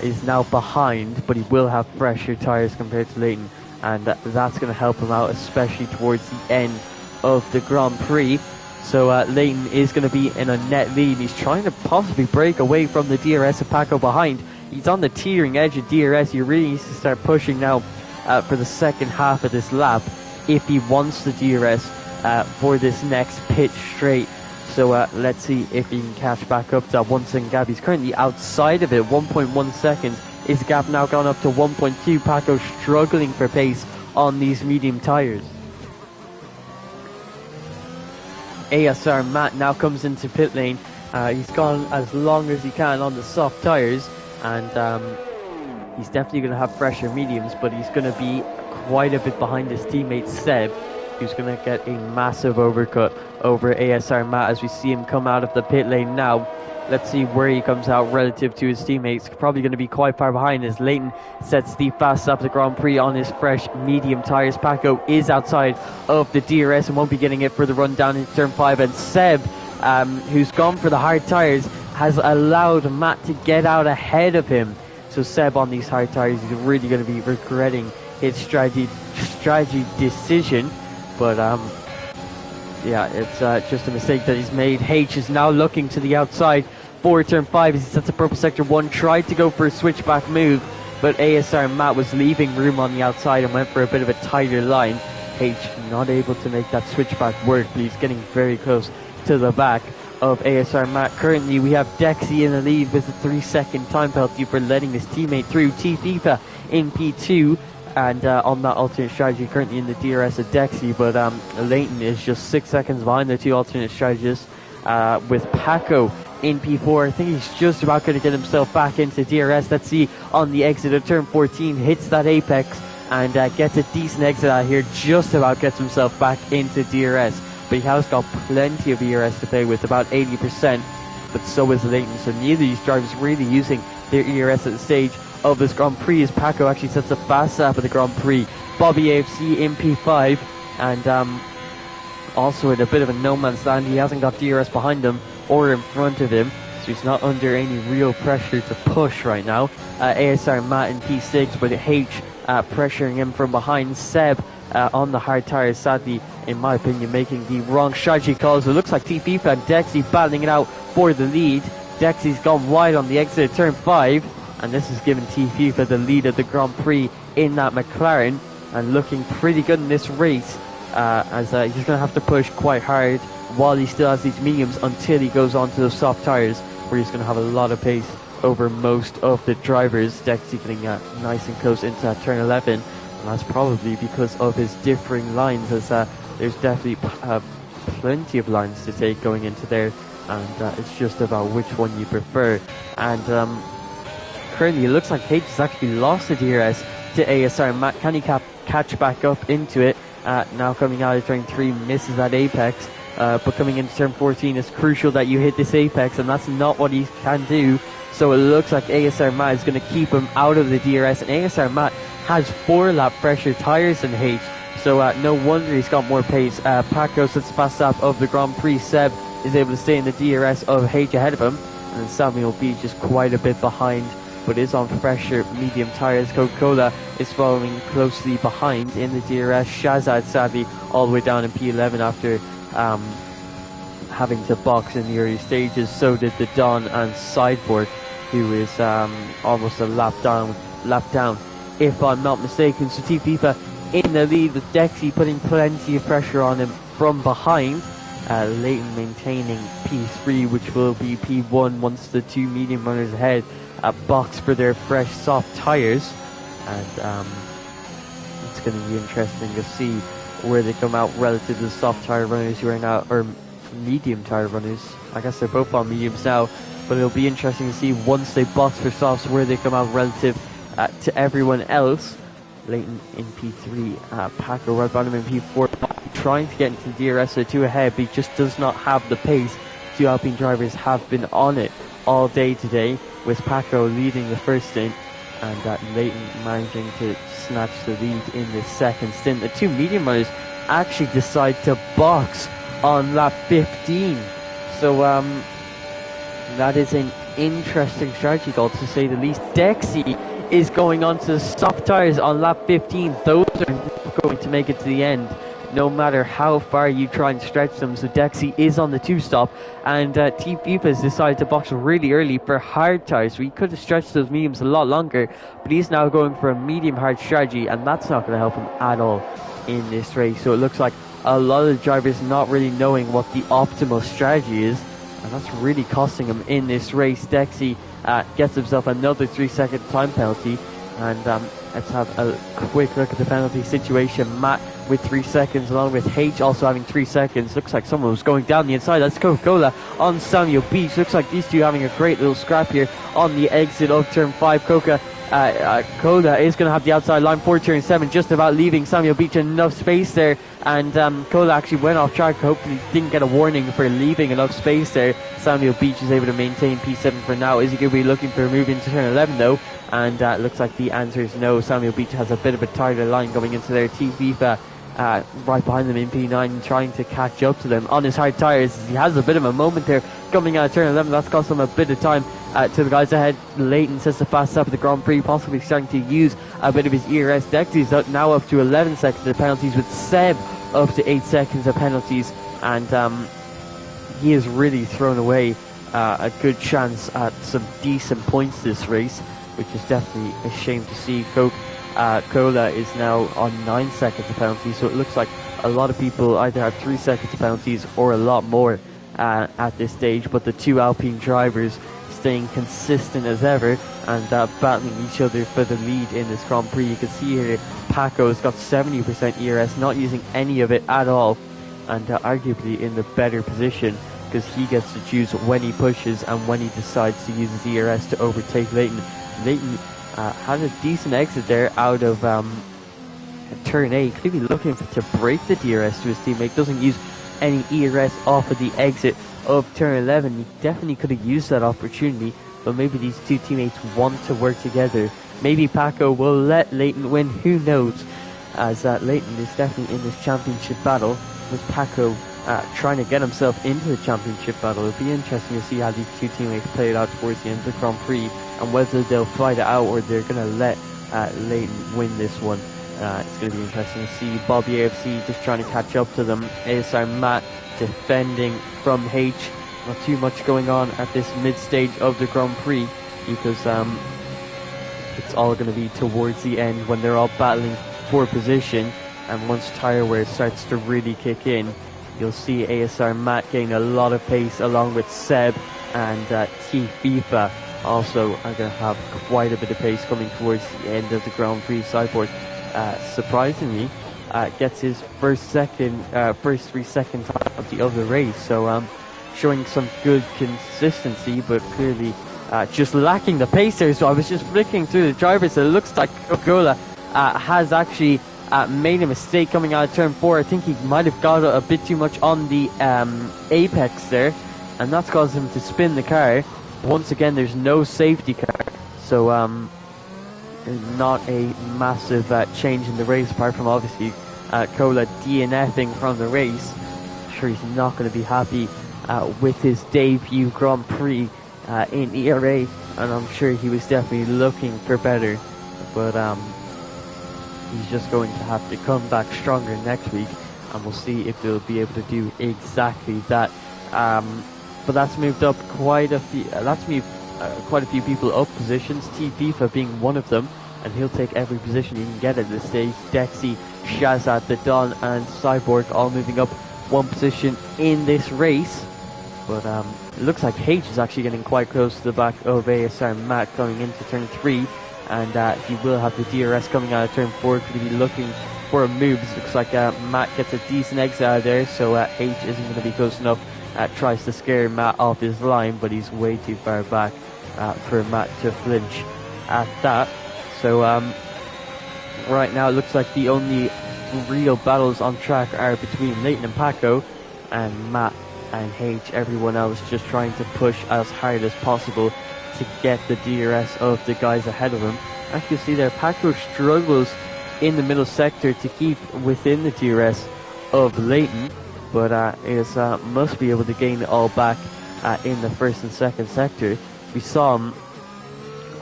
is now behind, but he will have fresher tyres compared to Leighton, and that's going to help him out, especially towards the end of the Grand Prix. So Leighton is going to be in a net lead. He's trying to possibly break away from the DRS of Paco behind. He's on the teetering edge of DRS. He really needs to start pushing now for the second half of this lap if he wants the DRS for this next pit straight. So let's see if he can catch back up to that 1 second gap. He's currently outside of it, 1.1 seconds. His gap now gone up to 1.2. Paco struggling for pace on these medium tyres. ASR Matt now comes into pit lane. He's gone as long as he can on the soft tyres, and he's definitely going to have fresher mediums, but he's going to be quite a bit behind his teammate Seb, who's going to get a massive overcut over ASR Matt as we see him come out of the pit lane now. Let's see where he comes out relative to his teammates. Probably going to be quite far behind as Leighton sets the fast lap of the Grand Prix on his fresh medium tyres. Paco is outside of the DRS and won't be getting it for the run down into turn 5. And Seb, who's gone for the hard tyres, has allowed Matt to get out ahead of him. So Seb on these hard tyres is really going to be regretting his strategy decision. But yeah, it's just a mistake that he's made. H is now looking to the outside for turn 5 as he sets up purple sector 1, tried to go for a switchback move, but ASR Matt was leaving room on the outside and went for a bit of a tighter line. H not able to make that switchback work, but he's getting very close to the back of ASR Matt. Currently we have Dexy in the lead with a 3-second time penalty for letting his teammate through. T-FIFA in P2, and on that alternate strategy currently in the DRS of Dexy, but Leighton is just 6 seconds behind the two alternate strategists, with Paco in P4. I think he's just about going to get himself back into DRS. Let's see on the exit of turn 14, hits that apex and gets a decent exit out here, just about gets himself back into DRS, but he has got plenty of ERS to play with, about 80%, but so is Leighton, so neither of these drivers really using their ERS at the stage of this Grand Prix as Paco actually sets a fast lap of the Grand Prix. Bobby AFC in P5, and also in a bit of a no man's land. He hasn't got DRS behind him or in front of him, so he's not under any real pressure to push right now. ASR Matt in P6, but H pressuring him from behind. Seb on the hard tyres, sadly, in my opinion, making the wrong strategy calls. It looks like T-FIFA and Dexy battling it out for the lead. Dexy's gone wide on the exit of turn 5, and this has given T-FIFA the lead of the Grand Prix in that McLaren, and looking pretty good in this race, as he's going to have to push quite hard while he still has these mediums until he goes on to the soft tyres, where he's going to have a lot of pace over most of the drivers. Dexy getting nice and close into that turn 11, and that's probably because of his differing lines, as there's definitely plenty of lines to take going into there, and it's just about which one you prefer. And currently it looks like H has actually lost the DRS to ASR Matt. Can he catch back up into it? Now coming out of turn 3, misses that apex, but coming into turn 14, it's crucial that you hit this apex, and that's not what he can do. So it looks like ASR Matt is going to keep him out of the DRS, and ASR Matt has 4-lap fresher tyres than H, so no wonder he's got more pace. Paco sets the fast lap of the Grand Prix. Seb is able to stay in the DRS of H ahead of him, and Samuel Beach is quite a bit behind, but is on fresher medium tyres. Coca-Cola is following closely behind in the DRS. Shazad, sadly, all the way down in P11 after having to box in the early stages. So did the Don and Sideboard, who is almost a lap down, if I'm not mistaken. So T-FIFA in the lead, with Dexy putting plenty of pressure on him from behind. Leighton maintaining P3, which will be P1 once the two medium runners ahead box for their fresh soft tyres. And it's going to be interesting to see where they come out relative to the soft tyre runners who are now, or medium tyre runners. I guess they're both on mediums now, but it'll be interesting to see once they box for softs where they come out relative to everyone else. Leighton in P3, Paco right bottom in P4, trying to get into the DRS, so two ahead, but he just does not have the pace. Two Alpine drivers have been on it all day today, with Paco leading the first stint, and Leighton managing to snatch the lead in the second stint. The two medium runners actually decide to box on lap 15, so that is an interesting strategy goal, to say the least. Dexy is going on to the soft tyres on lap 15. Those are not going to make it to the end, no matter how far you try and stretch them. So Dexy is on the two-stop, and Team FIFA has decided to box really early for hard tyres. So he could have stretched those mediums a lot longer, but he's now going for a medium-hard strategy, and that's not going to help him at all in this race. So it looks like a lot of the drivers not really knowing what the optimal strategy is, and that's really costing him in this race. Dexy gets himself another 3-second time penalty, and let's have a quick look at the penalty situation. Matt with 3 seconds, along with H also having 3 seconds. Looks like someone was going down the inside. That's Coca-Cola on Samuel Beach. Looks like these two having a great little scrap here on the exit of turn 5. Cola is going to have the outside line for turn 7, just about leaving Samuel Beach enough space there, and Cola actually went off track. Hopefully didn't get a warning for leaving enough space there. Samuel Beach is able to maintain P7 for now. Is he going to be looking for a move into turn 11 though? And looks like the answer is no. Samuel Beach has a bit of a tighter line going into their Team FIFA right behind them in P9, trying to catch up to them on his hard tyres. He has a bit of a moment there coming out of turn 11. That's cost him a bit of time to the guys ahead. Leighton says the fast stop of the Grand Prix, possibly starting to use a bit of his ERS. Dexy's now up to 11 seconds of penalties, with Seb up to 8 seconds of penalties, and he has really thrown away a good chance at some decent points this race, which is definitely a shame to see. Cola is now on 9 seconds of penalties, so it looks like a lot of people either have 3 seconds of penalties or a lot more at this stage, but the two Alpine drivers staying consistent as ever and battling each other for the lead in this Grand Prix. You can see here Paco's got 70% ERS, not using any of it at all, and arguably in the better position, because he gets to choose when he pushes and when he decides to use his ERS to overtake Leighton. Leighton had a decent exit there out of turn 8, clearly looking to break the DRS to his teammate. Doesn't use any ERS off of the exit of turn 11. He definitely could have used that opportunity, but maybe these two teammates want to work together. Maybe Paco will let Leighton win, who knows, as Leighton is definitely in this championship battle, with Paco trying to get himself into the championship battle. It'll be interesting to see how these two teammates play it out towards the end of the Grand Prix, and whether they'll fight it out or they're going to let Leighton win this one. It's going to be interesting to see. Bobby AFC just trying to catch up to them. ASR Matt defending from H. Not too much going on at this mid-stage of the Grand Prix, because it's all going to be towards the end when they're all battling for position, and once tyre wear starts to really kick in, you'll see ASR Matt gain a lot of pace, along with Seb, and Team FIFA also are going to have quite a bit of pace coming towards the end of the Grand Prix. Cyborg surprisingly gets his first 3 second time of the race, so showing some good consistency, but clearly just lacking the pace there. So I was just flicking through the drivers, so it looks like Coca-Cola has actually made a mistake coming out of turn 4. I think he might have got a bit too much on the apex there, and that's caused him to spin the car. Once again, there's no safety car, so not a massive change in the race, apart from obviously Cola DNFing from the race. I'm sure he's not going to be happy with his debut Grand Prix in ERA, and I'm sure he was definitely looking for better, but he's just going to have to come back stronger next week, and we'll see if they'll be able to do exactly that. But that's moved up quite a few. Quite a few people up positions. Team FIFA being one of them. and he'll take every position he can get at this stage. Dexy, Shazat, the Don, and Cyborg all moving up one position in this race. But it looks like H is actually getting quite close to the back of ASR Matt going into turn 3. And he will have the DRS coming out of turn 4. Could be looking for a move. It looks like Matt gets a decent exit out of there, so H isn't going to be close enough. Tries to scare Matt off his line, but he's way too far back for Matt to flinch at that. So right now it looks like the only real battles on track are between Leighton and Paco, and Matt and H. Everyone else just trying to push as hard as possible to get the DRS of the guys ahead of him. As you can see there, Paco struggles in the middle sector to keep within the DRS of Leighton, but must be able to gain it all back in the first and second sector. We saw him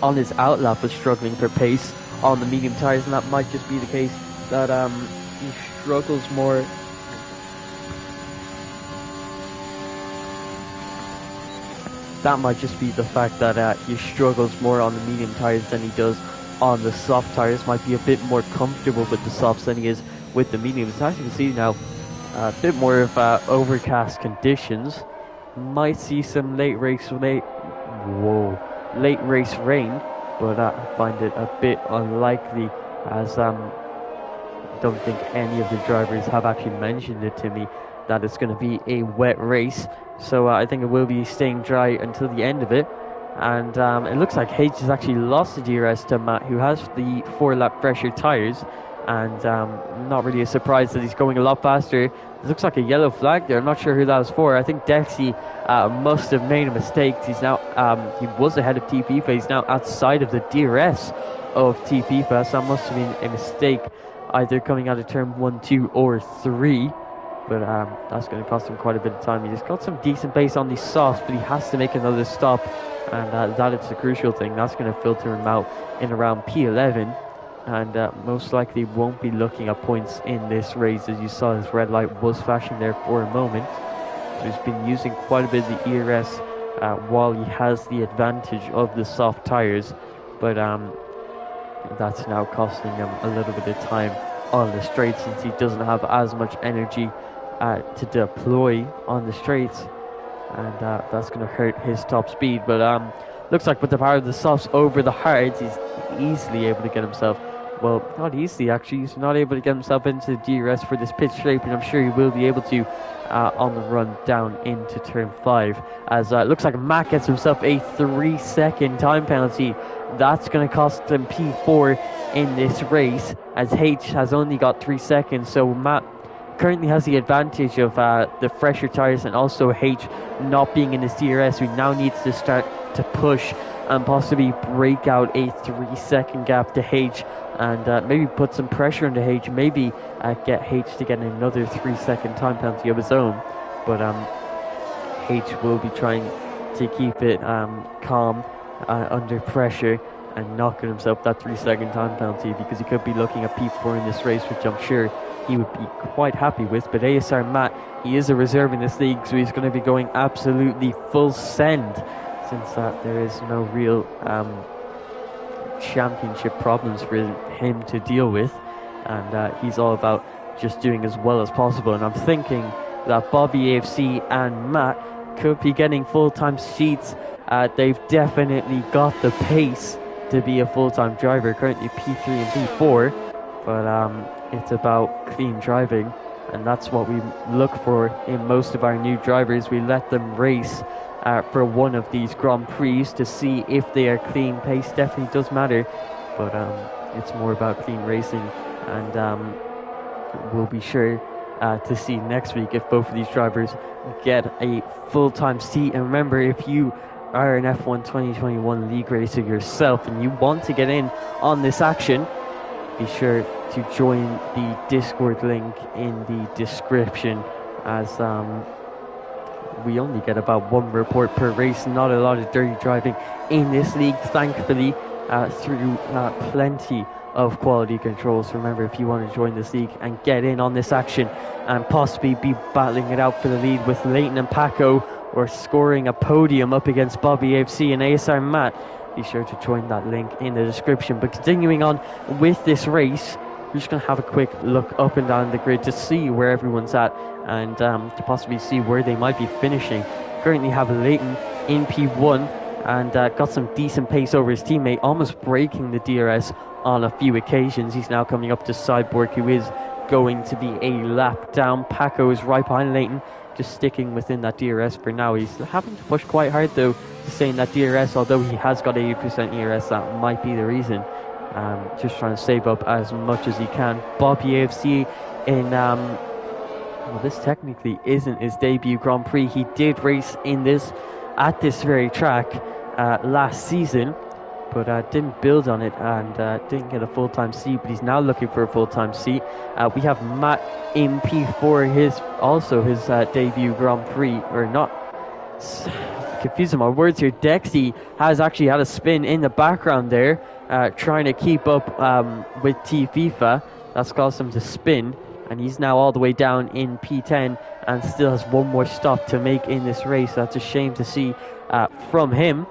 on his outlap was struggling for pace on the medium tyres, and that might just be the case that he struggles more. That might just be the fact that he struggles more on the medium tyres than he does on the soft tyres. Might be a bit more comfortable with the softs than he is with the mediums. As you can see now, a bit more of overcast conditions. Might see some late race rain, but I find it a bit unlikely, as I don't think any of the drivers have actually mentioned it to me that it's going to be a wet race. So I think it will be staying dry until the end of it. And it looks like H has actually lost the DRS to Matt, who has the 4-lap fresher tyres. And not really a surprise that he's going a lot faster. It looks like a yellow flag there. I'm not sure who that was for. I think Dexy must have made a mistake. He's now he was ahead of TFIFA. He's now outside of the DRS of TFIFA. So that must have been a mistake, either coming out of turn 1, 2, or 3. But that's going to cost him quite a bit of time. He's got some decent pace on these softs, but he has to make another stop, and that is the crucial thing. That's going to filter him out in around P11, and most likely won't be looking at points in this race. As you saw, his red light was flashing there for a moment. So he's been using quite a bit of the ERS while he has the advantage of the soft tyres, but that's now costing him a little bit of time on the straight, since he doesn't have as much energy to deploy on the straights, and that's going to hurt his top speed. But looks like with the power of the softs over the hards, he's easily able to get himself, well, not easily actually, he's not able to get himself into DRS for this pit straight, but I'm sure he will be able to on the run down into turn 5, as it looks like Matt gets himself a 3-second time penalty. That's going to cost him P4 in this race, as H has only got 3 seconds. So Matt currently has the advantage of the fresher tyres, and also H not being in his DRS, who now needs to start to push and possibly break out a 3-second gap to H, and maybe put some pressure into H, maybe get H to get another 3-second time penalty of his own. But H will be trying to keep it calm under pressure and not get himself that 3-second time penalty, because he could be looking at P4 in this race, which I'm sure he would be quite happy with. But ASR Matt, he is a reserve in this league, so he's going to be going absolutely full send, since there is no real championship problems for him to deal with, and he's all about just doing as well as possible. And I'm thinking that Bobby AFC and Matt could be getting full-time seats. They've definitely got the pace to be a full-time driver, currently P3 and P4, but it's about clean driving, and that's what we look for in most of our new drivers. We let them race for one of these Grand Prix to see if they are clean. Pace definitely does matter, but it's more about clean racing, and we'll be sure to see next week if both of these drivers get a full-time seat. And remember, if you are an F1 2021 league racer yourself and you want to get in on this action, be sure to join the Discord link in the description, as we only get about one report per race. Not a lot of dirty driving in this league, thankfully, through plenty of quality controls. Remember, if you want to join this league and get in on this action and possibly be battling it out for the lead with Leighton and Paco, or scoring a podium up against Bobby AFC and ASR Matt, be sure to join that link in the description. But continuing on with this race, we're just going to have a quick look up and down the grid to see where everyone's at and to possibly see where they might be finishing. Currently have Leighton in P1 and got some decent pace over his teammate, almost breaking the DRS on a few occasions. He's now coming up to Cyborg, who is going to be a lap down. Paco is right behind Leighton, just sticking within that DRS for now. He's having to push quite hard though to stay in that DRS, although he has got 80% ERS. That might be the reason. Just trying to save up as much as he can. Bobby AFC in well, this technically isn't his debut Grand Prix. He did race in this at this very track last season, but didn't build on it and didn't get a full-time seat, but he's now looking for a full-time seat. We have Matt in P4, his debut Grand Prix, or not, confusing my words here. Dexy has actually had a spin in the background there, trying to keep up with T-FIFA. That's caused him to spin, and he's now all the way down in P10 and still has one more stop to make in this race. That's a shame to see from him,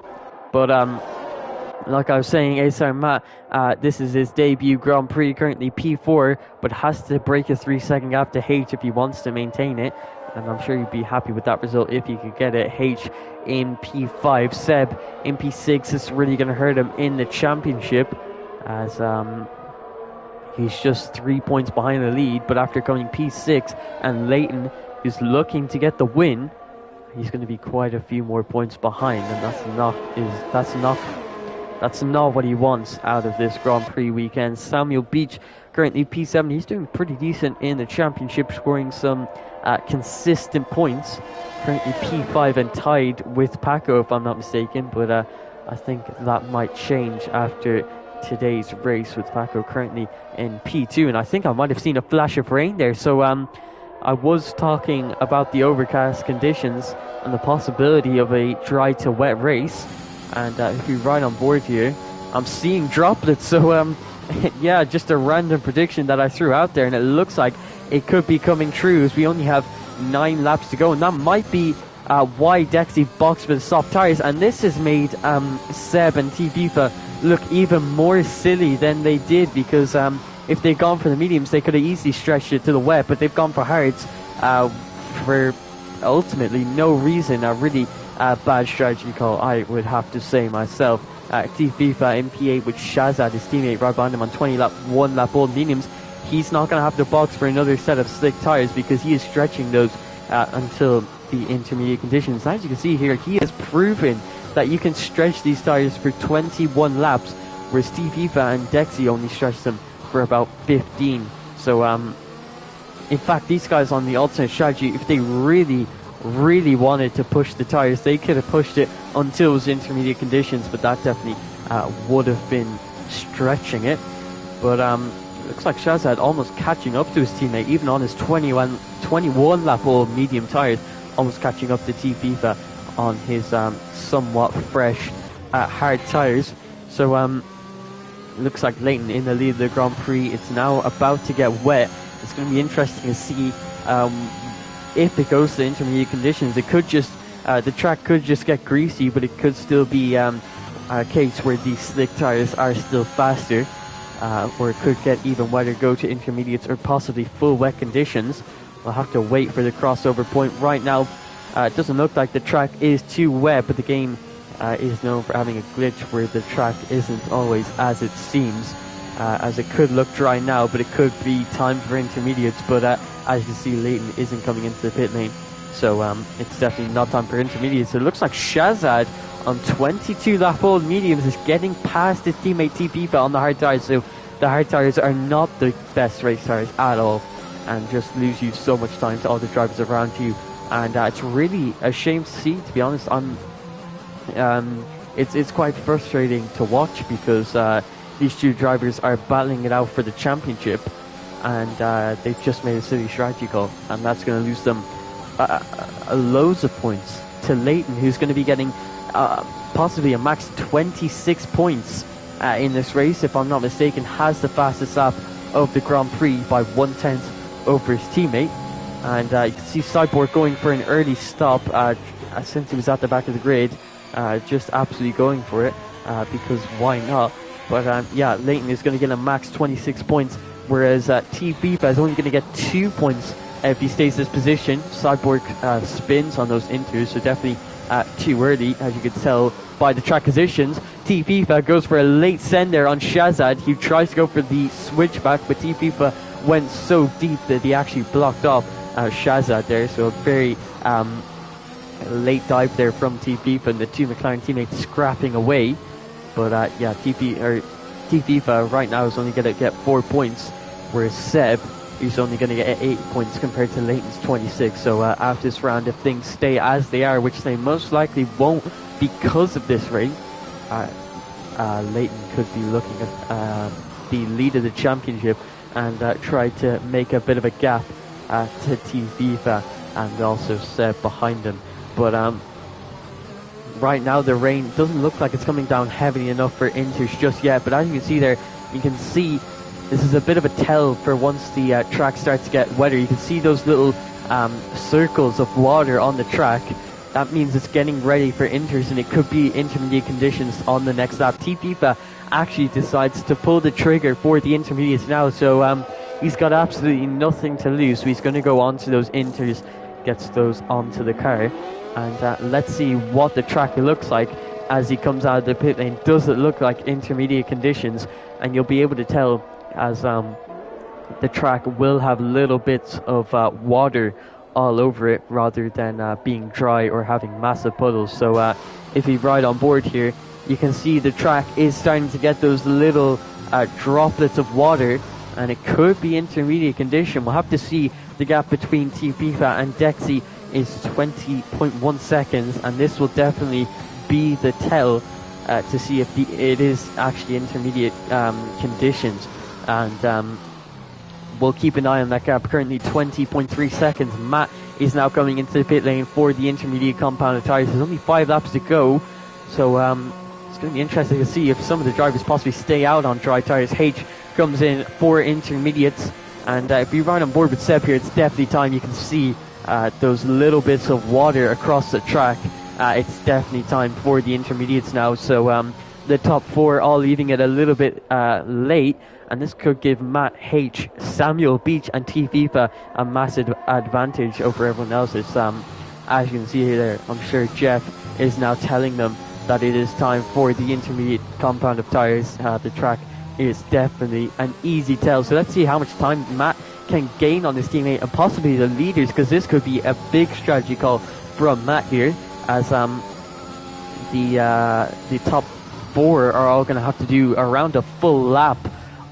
but like I was saying, ASR Matt, this is his debut Grand Prix, currently P4, but has to break a 3-second gap to H if he wants to maintain it, and I'm sure he'd be happy with that result if he could get it. H in P5, Seb in P6. This is really going to hurt him in the championship, as he's just 3 points behind the lead, but after coming P6 and Leighton is looking to get the win, he's going to be quite a few more points behind, and that's not what he wants out of this Grand Prix weekend. Samuel Beach, currently P7. He's doing pretty decent in the championship, scoring some consistent points. Currently P5 and tied with Paco, if I'm not mistaken, but I think that might change after today's race, with Paco currently in P2, and I think I might have seen a flash of rain there. So I was talking about the overcast conditions and the possibility of a dry to wet race, and if you're right on board here, I'm seeing droplets. So yeah, just a random prediction that I threw out there, and it looks like it could be coming true, as we only have 9 laps to go, and that might be why Dexy boxed with soft tires, and this has made Seb and T-FIFA look even more silly than they did, because if they'd gone for the mediums, they could have easily stretched it to the wet, but they've gone for hards for ultimately no reason. A really bad strategy call, I would have to say myself. T-FIFA in P8 with Shazad, his teammate, right behind him on 1 lap old mediums. He's not going to have to box for another set of slick tires, because he is stretching those until the intermediate conditions. As you can see here, he has proven that you can stretch these tires for 21 laps, whereas T-FIFA and Dexy only stretch them for about 15. So in fact, these guys on the alternate strategy, if they really wanted to push the tires, they could have pushed it until it was intermediate conditions, but that definitely would have been stretching it. But looks like Shazad almost catching up to his teammate, even on his 21 lap old medium tires, almost catching up to T-FIFA on his somewhat fresh hard tires. So looks like Leighton in the lead of the Grand Prix. It's now about to get wet. It's going to be interesting to see if it goes to intermediate conditions. It could just the track could just get greasy, but it could still be a case where these slick tires are still faster, or it could get even wetter, go to intermediates or possibly full wet conditions. We'll have to wait for the crossover point. Right now, it doesn't look like the track is too wet, but the game is known for having a glitch where the track isn't always as it seems, as it could look dry now, but it could be time for intermediates. But as you can see, Leighton isn't coming into the pit lane, so it's definitely not time for intermediates. So it looks like Shazad on 22 lap old mediums is getting past his teammate T-FIFA on the hard tires. So the hard tires are not the best race tires at all, and just lose you so much time to all the drivers around you, and it's really a shame to see, to be honest. It's quite frustrating to watch, because these two drivers are battling it out for the championship, and they've just made a silly strategy call, and that's going to lose them loads of points to Leighton, who's going to be getting possibly a max 26 points in this race, if I'm not mistaken. Has the fastest lap of the Grand Prix by 1/10 over his teammate, and you can see Cyborg going for an early stop since he was at the back of the grid, just absolutely going for it. because why not? But yeah, Leighton is going to get a max 26 points, whereas T-FIFA is only going to get 2 points if he stays this position. Cyborg spins on those inters, so definitely too early, as you could tell by the track positions. T-FIFA goes for a late send there on Shazad. He tries to go for the switchback, but T-FIFA went so deep that he actually blocked off Shazad there, so a very late dive there from T-FIFA, and the two McLaren teammates scrapping away. But yeah, T-FIFA right now is only going to get 4 points, whereas Seb is only going to get 8 points compared to Leighton's 26. So after this round, if things stay as they are, which they most likely won't because of this rain, Leighton could be looking at the lead of the championship and try to make a bit of a gap to T-FIFA and also Seb behind him. But right now the rain doesn't look like it's coming down heavily enough for Inters just yet, but as you can see there, you can see this is a bit of a tell for once the track starts to get wetter. You can see those little circles of water on the track. That means it's getting ready for Inters, and it could be intermediate conditions on the next lap. T-FIFA actually decides to pull the trigger for the intermediates now, so he's got absolutely nothing to lose, so he's going to go on to those Inters, gets those onto the car, and let's see what the track looks like as he comes out of the pit lane. Does it look like intermediate conditions? And you'll be able to tell as the track will have little bits of water all over it rather than being dry or having massive puddles. So if you ride on board here, you can see the track is starting to get those little droplets of water, and it could be intermediate condition. We'll have to see. The gap between T-FIFA and Dexy is 20.1 seconds, and this will definitely be the tell to see if it is actually intermediate conditions. And we'll keep an eye on that gap. Currently 20.3 seconds. Matt is now coming into the pit lane for the intermediate compound of tyres. There's only 5 laps to go, so it's going to be interesting to see if some of the drivers possibly stay out on dry tyres. H comes in for intermediates. And if you ride on board with Seb here, it's definitely time. You can see those little bits of water across the track. It's definitely time for the intermediates now. So the top 4 all leaving it a little bit late. And this could give Matt, H, Samuel, Beach and T-FIFA a massive advantage over everyone else. It's, as you can see here, I'm sure Jeff is now telling them that it is time for the intermediate compound of tyres. The track is definitely an easy tell. So let's see how much time Matt can gain on his teammate and possibly the leaders, because this could be a big strategy call from Matt here, as the top 4 are all going to have to do around a full lap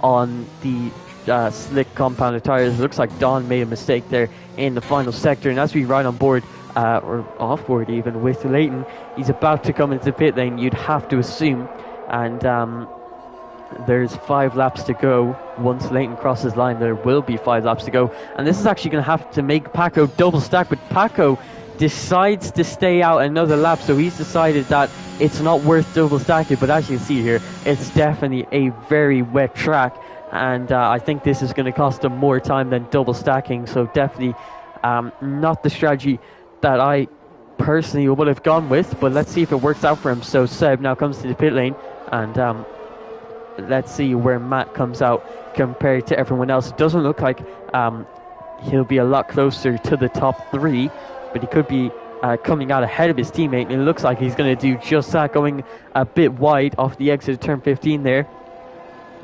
on the slick compounded tires. It looks like Don made a mistake there in the final sector, and as we ride on board or off board even with Leighton, he's about to come into the pit lane, you'd have to assume, and there's 5 laps to go. Once Leighton crosses line, there will be 5 laps to go. And this is actually going to have to make Paco double stack. But Paco decides to stay out another lap. So he's decided that it's not worth double stacking. But as you can see here, it's definitely a very wet track. And I think this is going to cost him more time than double stacking. So definitely not the strategy that I personally would have gone with. But let's see if it works out for him. So Seb now comes to the pit lane. And let's see where Matt comes out compared to everyone else. It doesn't look like he'll be a lot closer to the top 3, but he could be coming out ahead of his teammate. And it looks like he's going to do just that, going a bit wide off the exit of turn 15 there.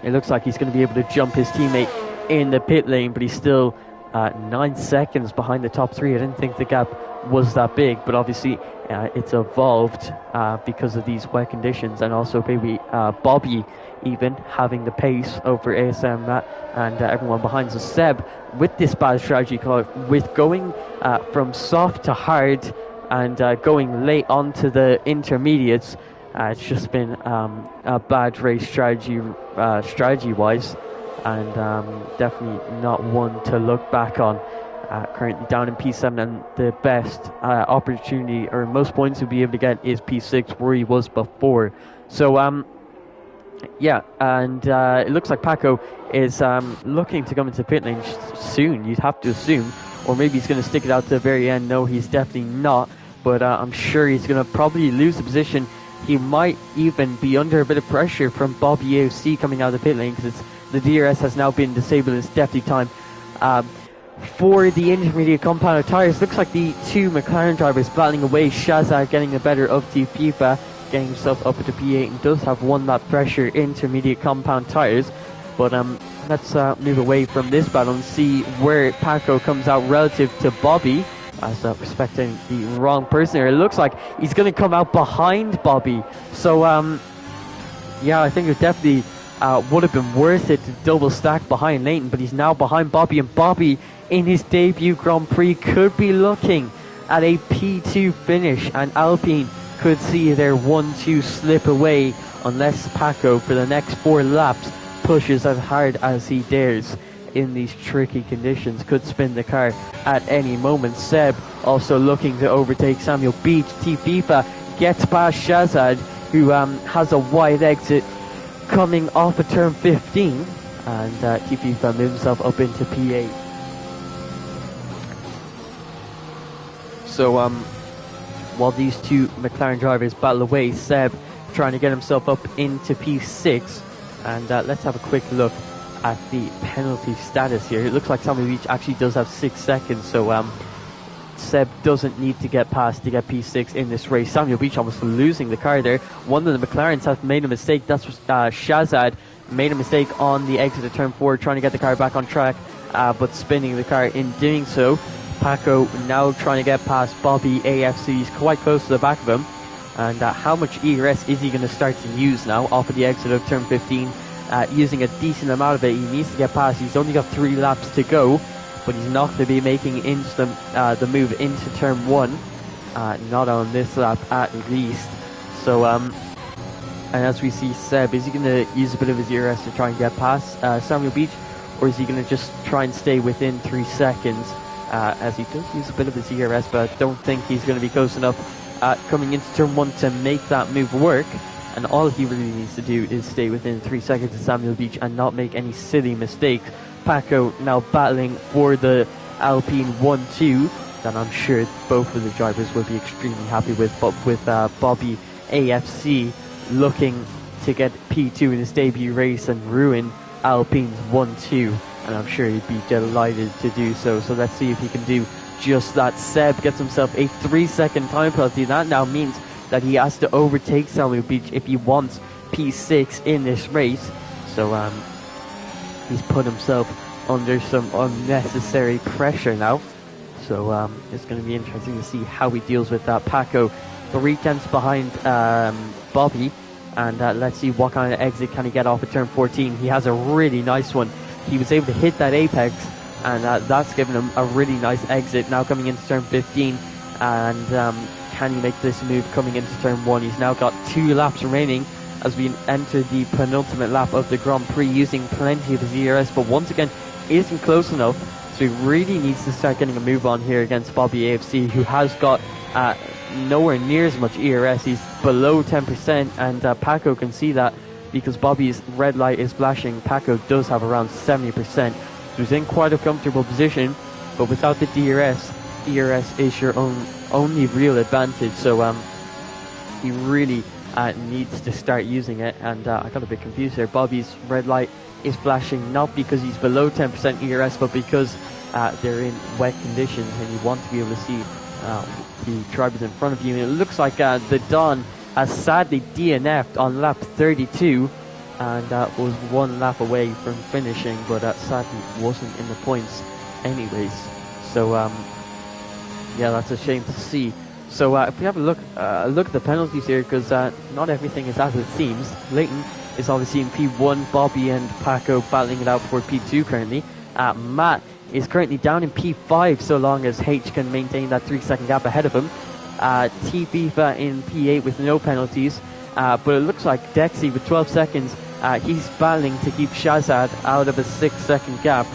It looks like he's going to be able to jump his teammate in the pit lane, but he's still 9 seconds behind the top 3. I didn't think the gap was that big, but obviously it's evolved because of these wet conditions, and also maybe Bobby even having the pace over ASM Matt and everyone behind. So Seb, with this bad strategy call, with going from soft to hard and going late onto the intermediates, it's just been a bad race strategy wise, and definitely not one to look back on. Currently down in P7, and the best opportunity or most points he'll be able to get is P6, where he was before. So yeah, and it looks like Paco is looking to come into pit lane soon, you'd have to assume, or maybe he's going to stick it out to the very end. No, he's definitely not, but I'm sure he's going to probably lose the position he might even be under a bit of pressure from Bobby AFC coming out of the pit lane, because the DRS has now been disabled. It's deputy time. For the intermediate compound of tyres, looks like the two McLaren drivers battling away. Shazad getting the better of FIFA, getting himself up to P8, and does have 1 lap pressure intermediate compound tyres. But let's move away from this battle and see where Paco comes out relative to Bobby. As respecting the wrong person here, it looks like he's going to come out behind Bobby. So yeah, I think it definitely would have been worth it to double stack behind Leighton, but he's now behind Bobby, and Bobby in his debut Grand Prix could be looking at a P2 finish, and Alpine could see their 1-2 slip away unless Paco for the next 4 laps pushes as hard as he dares in these tricky conditions. Could spin the car at any moment. Seb also looking to overtake Samuel Beach. FIFA gets past Shazad, who has a wide exit coming off of turn 15, and FIFA moves himself up into P8. So while these two McLaren drivers battle away, Seb trying to get himself up into P6, and let's have a quick look at the penalty status here. It looks like Samuel Beach actually does have 6 seconds, so Seb doesn't need to get past to get P6 in this race. Samuel Beach almost losing the car there. One of the McLarens has made a mistake. That's Shazad made a mistake on the exit of turn 4, trying to get the car back on track, but spinning the car in doing so. Paco now trying to get past Bobby AFC. He's quite close to the back of him. And how much ERS is he going to start to use now off of the exit of turn 15? Using a decent amount of it. He needs to get past. He's only got 3 laps to go, but he's not going to be making into the move into turn 1. Not on this lap at least. So, and as we see Seb, is he going to use a bit of his ERS to try and get past Samuel Beach, or is he going to just try and stay within 3 seconds? As he does use a bit of his ERS, but I don't think he's going to be close enough coming into turn 1 to make that move work. And all he really needs to do is stay within 3 seconds of Samuel Beach and not make any silly mistakes. Paco now battling for the Alpine 1-2 that I'm sure both of the drivers will be extremely happy with, but with Bobby AFC looking to get P2 in his debut race and ruin Alpine's 1-2, and I'm sure he'd be delighted to do so. So let's see if he can do just that. Seb gets himself a 3-second time penalty. That now means that he has to overtake Samuel Beach if he wants P6 in this race. So he's put himself under some unnecessary pressure now. So it's going to be interesting to see how he deals with that. Paco 3/10 behind Bobby, and let's see what kind of exit can he get off of turn 14. He has a really nice one. He was able to hit that apex, and that's given him a really nice exit. Now coming into turn 15, and can he make this move coming into turn 1? He's now got 2 laps remaining as we enter the penultimate lap of the Grand Prix, using plenty of his ERS, but once again isn't close enough. So he really needs to start getting a move on here against Bobby AFC, who has got nowhere near as much ERS. He's below 10%, and Paco can see that because Bobby's red light is flashing. Paco does have around 70%, so he's in quite a comfortable position, but without the DRS, ERS is your only real advantage. So he really needs to start using it, and I got a bit confused there. Bobby's red light is flashing not because he's below 10% ERS, but because they're in wet conditions and you want to be able to see the drivers in front of you. And it looks like the Don has sadly DNF'd on lap 32 and was 1 lap away from finishing, but sadly wasn't in the points anyways. So yeah, that's a shame to see. So if we have a look at the penalties here, because not everything is as it seems. Leighton is obviously in P1, Bobby and Paco battling it out for P2 currently. Matt is currently down in P5 so long as H can maintain that 3-second gap ahead of him. FIFA in P8 with no penalties, but it looks like Dexy with 12 seconds, he's battling to keep Shazad out of a 6-second gap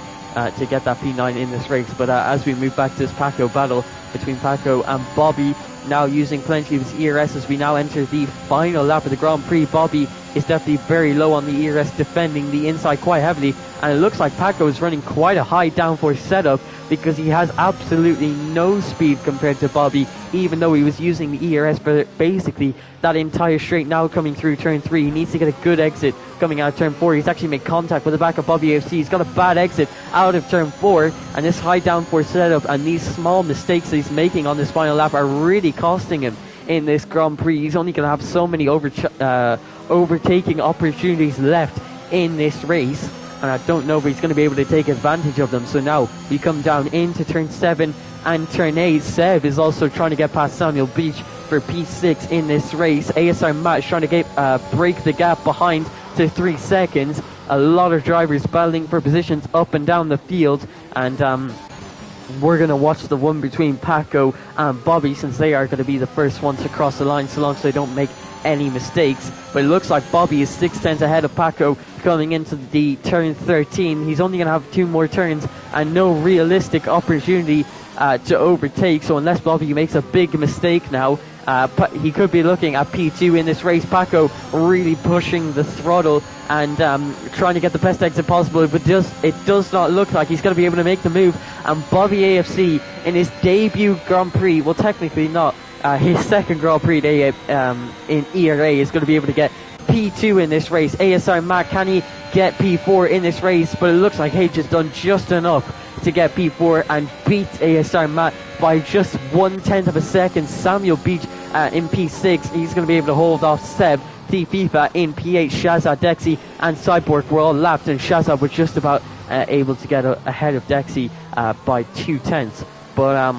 to get that P9 in this race. But as we move back to this Paco battle between Paco and Bobby, now using plenty of his ERS as we now enter the final lap of the Grand Prix. Bobby is definitely very low on the ERS, defending the inside quite heavily, and it looks like Paco is running quite a high downforce setup because he has absolutely no speed compared to Bobby, even though he was using the ERS for basically that entire straight. Now coming through turn 3, he needs to get a good exit coming out of turn 4. He's actually made contact with the back of Bobby AFC. He's got a bad exit out of turn 4, and this high downforce setup and these small mistakes that he's making on this final lap are really costing him in this Grand Prix. He's only going to have so many overtaking opportunities left in this race, and I don't know if he's going to be able to take advantage of them. So now we come down into turn 7 and turn 8. Seb is also trying to get past Samuel Beach for P6 in this race. ASR Matt is trying to break the gap behind to 3 seconds. A lot of drivers battling for positions up and down the field, and we're going to watch the one between Paco and Bobby, since they are going to be the first ones to cross the line, so long as they don't make any mistakes. But it looks like Bobby is 6 tenths ahead of Paco coming into the turn 13. He's only going to have 2 more turns and no realistic opportunity to overtake, so unless Bobby makes a big mistake now, he could be looking at P2 in this race. Paco really pushing the throttle and trying to get the best exit possible, but it does not look like he's going to be able to make the move. And Bobby AFC in his debut Grand Prix, well, technically not, his second Grand Prix in ERA, is going to be able to get P2 in this race. ASR Matt, can he get P4 in this race? But it looks like H has done just enough to get P4 and beat ASR Matt by just 1/10 of a second. Samuel Beach in P6, he's going to be able to hold off Seb. T FIFA in P8, Shazza, Dexy and Cyborg were all lapped, and Shazza was just about able to get ahead of Dexy by 2/10. But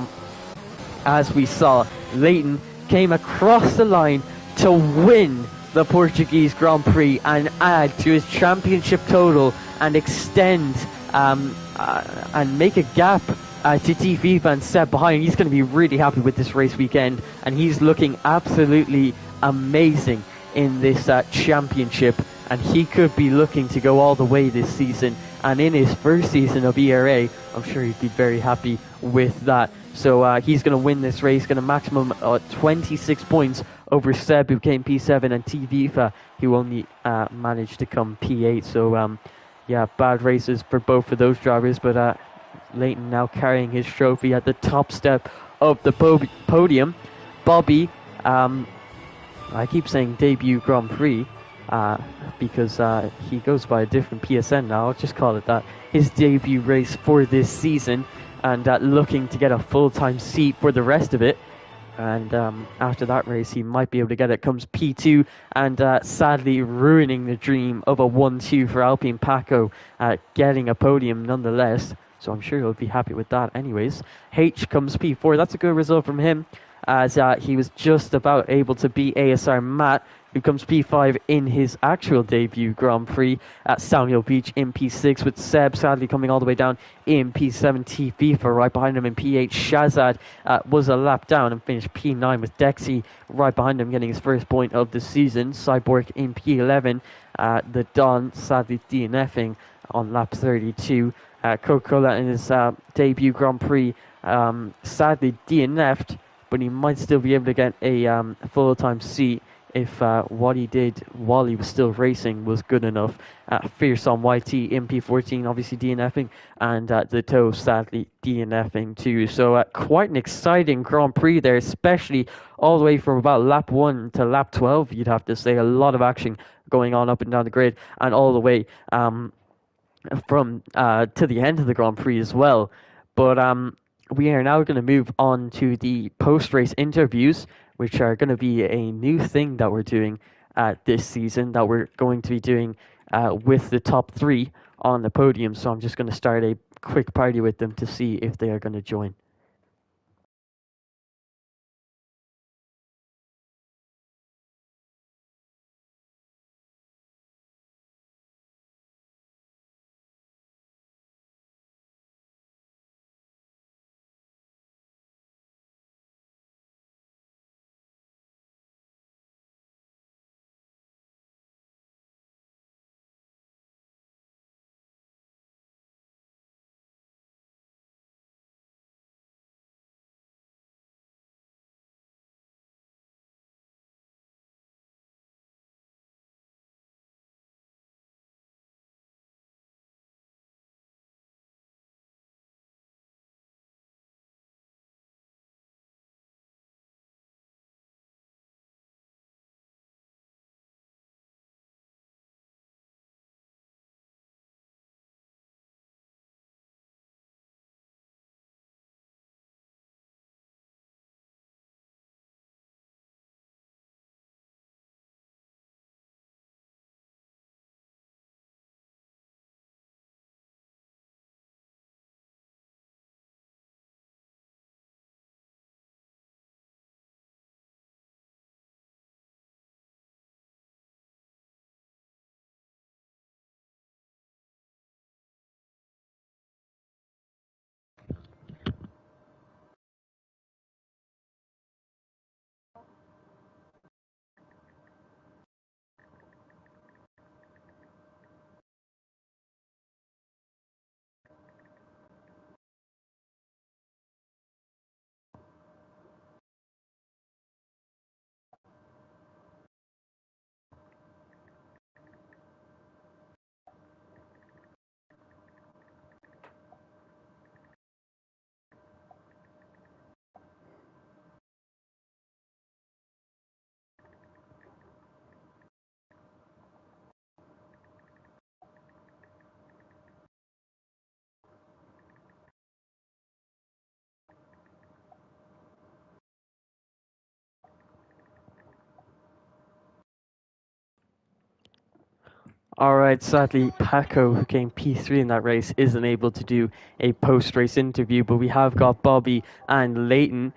as we saw, Leighton came across the line to win the Portuguese Grand Prix and add to his championship total and extend and make a gap to T FIFA and Seb behind. He's going to be really happy with this race weekend, and he's looking absolutely amazing in this championship, and he could be looking to go all the way this season. And in his first season of ERA, I'm sure he'd be very happy with that. So he's going to win this race, going to maximum 26 points over Seb, who came P7, and T FIFA, who only managed to come P8. So yeah, bad races for both of those drivers, but Leighton now carrying his trophy at the top step of the podium. Bobby, I keep saying debut Grand Prix because he goes by a different PSN now. I'll just call it that. His debut race for this season, and looking to get a full-time seat for the rest of it. And after that race, he might be able to get it. Comes P2, and sadly ruining the dream of a 1-2 for Alpine Paco, getting a podium nonetheless. So I'm sure he'll be happy with that anyways. H comes P4. That's a good result from him, as he was just about able to beat ASR Matt, who comes P5 in his actual debut Grand Prix at Samuel Beach in P6, with Seb sadly coming all the way down in P7. T FIFA right behind him in P8. Shazad was a lap down and finished P9, with Dexy right behind him getting his first point of the season. Cyborg in P11. The Don sadly DNFing on lap 32. Coca-Cola in his debut Grand Prix sadly DNF'd, but he might still be able to get a full-time seat if what he did while he was still racing was good enough. Fierce on YT in P14, obviously DNFing, and the Toe sadly DNFing too. So quite an exciting Grand Prix there, especially all the way from about lap 1 to lap 12, you'd have to say. A lot of action going on up and down the grid, and all the way from to the end of the Grand Prix as well. But we are now going to move on to the post-race interviews, which are going to be a new thing that we're doing this season, that we're going to be doing with the top 3 on the podium. So I'm just going to start a quick party with them to see if they are going to join. All right, sadly, Paco, who came P3 in that race, isn't able to do a post-race interview, but we have got Bobby and Leighton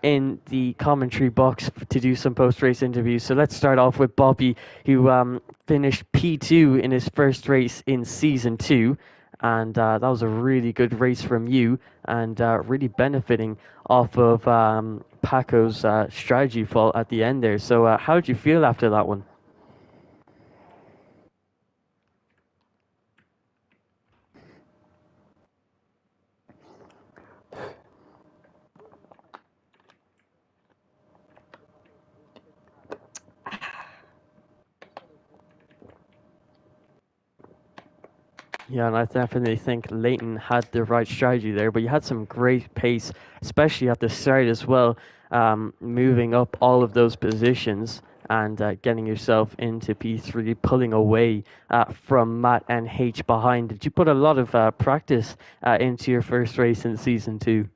in the commentary box to do some post-race interviews. So let's start off with Bobby, who finished P2 in his first race in Season 2, and that was a really good race from you, and really benefiting off of Paco's strategy fault at the end there. So how did you feel after that one? Yeah, and I definitely think Leighton had the right strategy there, but you had some great pace, especially at the start as well, moving up all of those positions and getting yourself into P3, pulling away from Matt and H behind. Did you put a lot of practice into your first race in Season 2?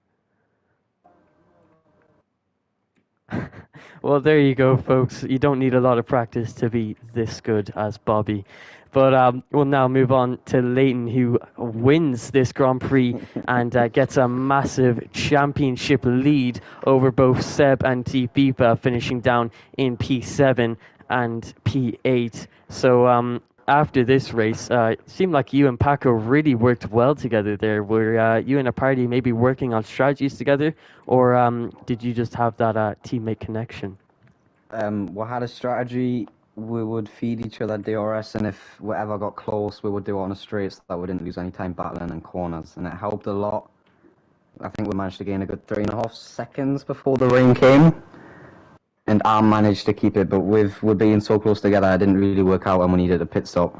Well, there you go, folks. You don't need a lot of practice to be this good as Bobby. But we'll now move on to Leighton, who wins this Grand Prix and gets a massive championship lead over both Seb and Tipipa, finishing down in P7 and P8. So after this race, it seemed like you and Paco really worked well together there. Were you and a party maybe working on strategies together, or did you just have that teammate connection? We had a strategy. We would feed each other DRS, and if we ever got close, we would do it on a straight so that we didn't lose any time battling in corners, and it helped a lot. I think we managed to gain a good 3.5 seconds before the rain came, and I managed to keep it, but with being so close together, it didn't really work out when we needed a pit stop.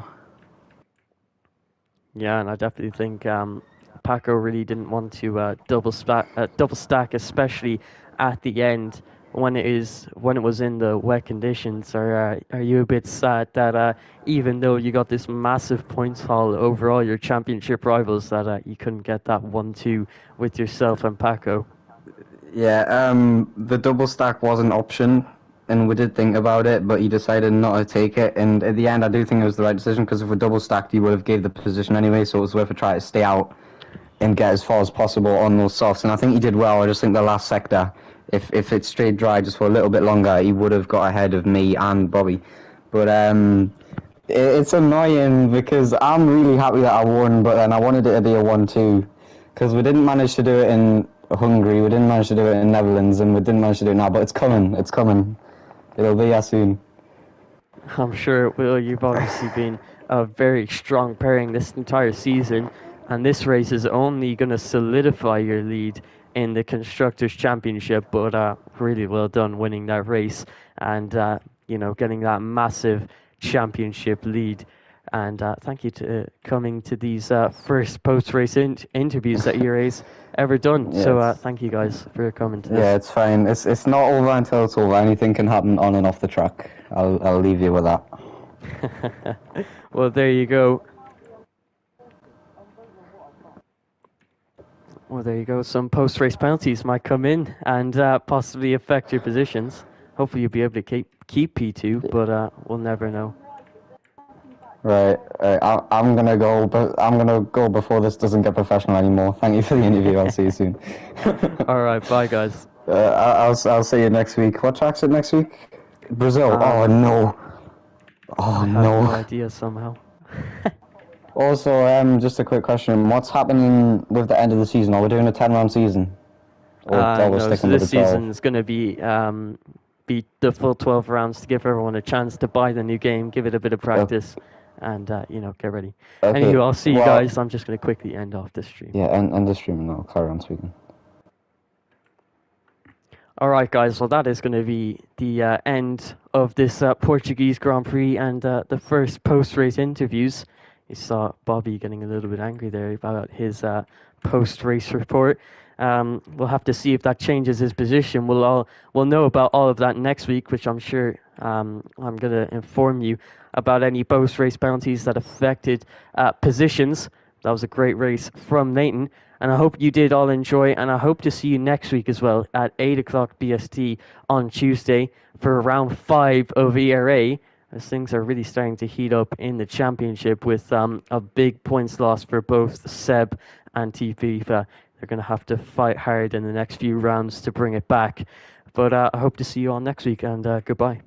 Yeah, and I definitely think Paco really didn't want to double stack, especially at the end when it was in the wet conditions. Or are you a bit sad that even though you got this massive points haul over all your championship rivals, that you couldn't get that 1-2 with yourself and Paco? Yeah, the double stack was an option, and we did think about it, but he decided not to take it. And at the end, I do think it was the right decision because if we double stacked, he would have gave the position anyway. So it was worth a try to stay out and get as far as possible on those softs. And I think he did well. I just think the last sector, if it stayed dry just for a little bit longer, he would have got ahead of me and Bobby. But it's annoying because I'm really happy that I won, but then I wanted it to be a 1-2 because we didn't manage to do it in Hungary, we didn't manage to do it in Netherlands, and we didn't manage to do it now. But it's coming. It's coming. It'll be here soon. I'm sure it will. You've obviously been a very strong pairing this entire season, and this race is only going to solidify your lead in the Constructors' Championship. But really well done winning that race and getting that massive championship lead. And thank you to coming to these first post-race interviews that ERA's ever done. Yeah, So thank you guys for coming to this. Yeah, it's fine. It's not over until it's over. Anything can happen on and off the track. I'll leave you with that. Well, there you go. Well, there you go. Some post-race penalties might come in and possibly affect your positions. Hopefully, you'll be able to keep P2, but we'll never know. Right. I'm gonna go, but I'm gonna go before this doesn't get professional anymore. Thank you for the interview. I'll see you soon. All right. Bye, guys. I'll see you next week. What track's it next week? Brazil. Oh no. Oh I have no idea somehow. Also, just a quick question. What's happening with the end of the season? Are we doing a 10-round season? Or No, sticking so with this the 12? season is going to be the full 12 rounds to give everyone a chance to buy the new game, give it a bit of practice, and get ready. Okay. Anywho, I'll see you guys. I'm just going to quickly end off the stream. Yeah, end the stream now. Carry on speaking. All right, guys. Well, that is going to be the end of this Portuguese Grand Prix and the first post-race interviews. You saw Bobby getting a little bit angry there about his post-race report. We'll have to see if that changes his position. We'll know about all of that next week, which I'm sure I'm going to inform you about any post-race penalties that affected positions. That was a great race from Leighton. And I hope you did all enjoy, and I hope to see you next week as well at 8 o'clock BST on Tuesday for round 5 of ERA. as things are really starting to heat up in the championship with a big points loss for both Seb and T-FIFA. They're going to have to fight hard in the next few rounds to bring it back. But I hope to see you all next week, and goodbye.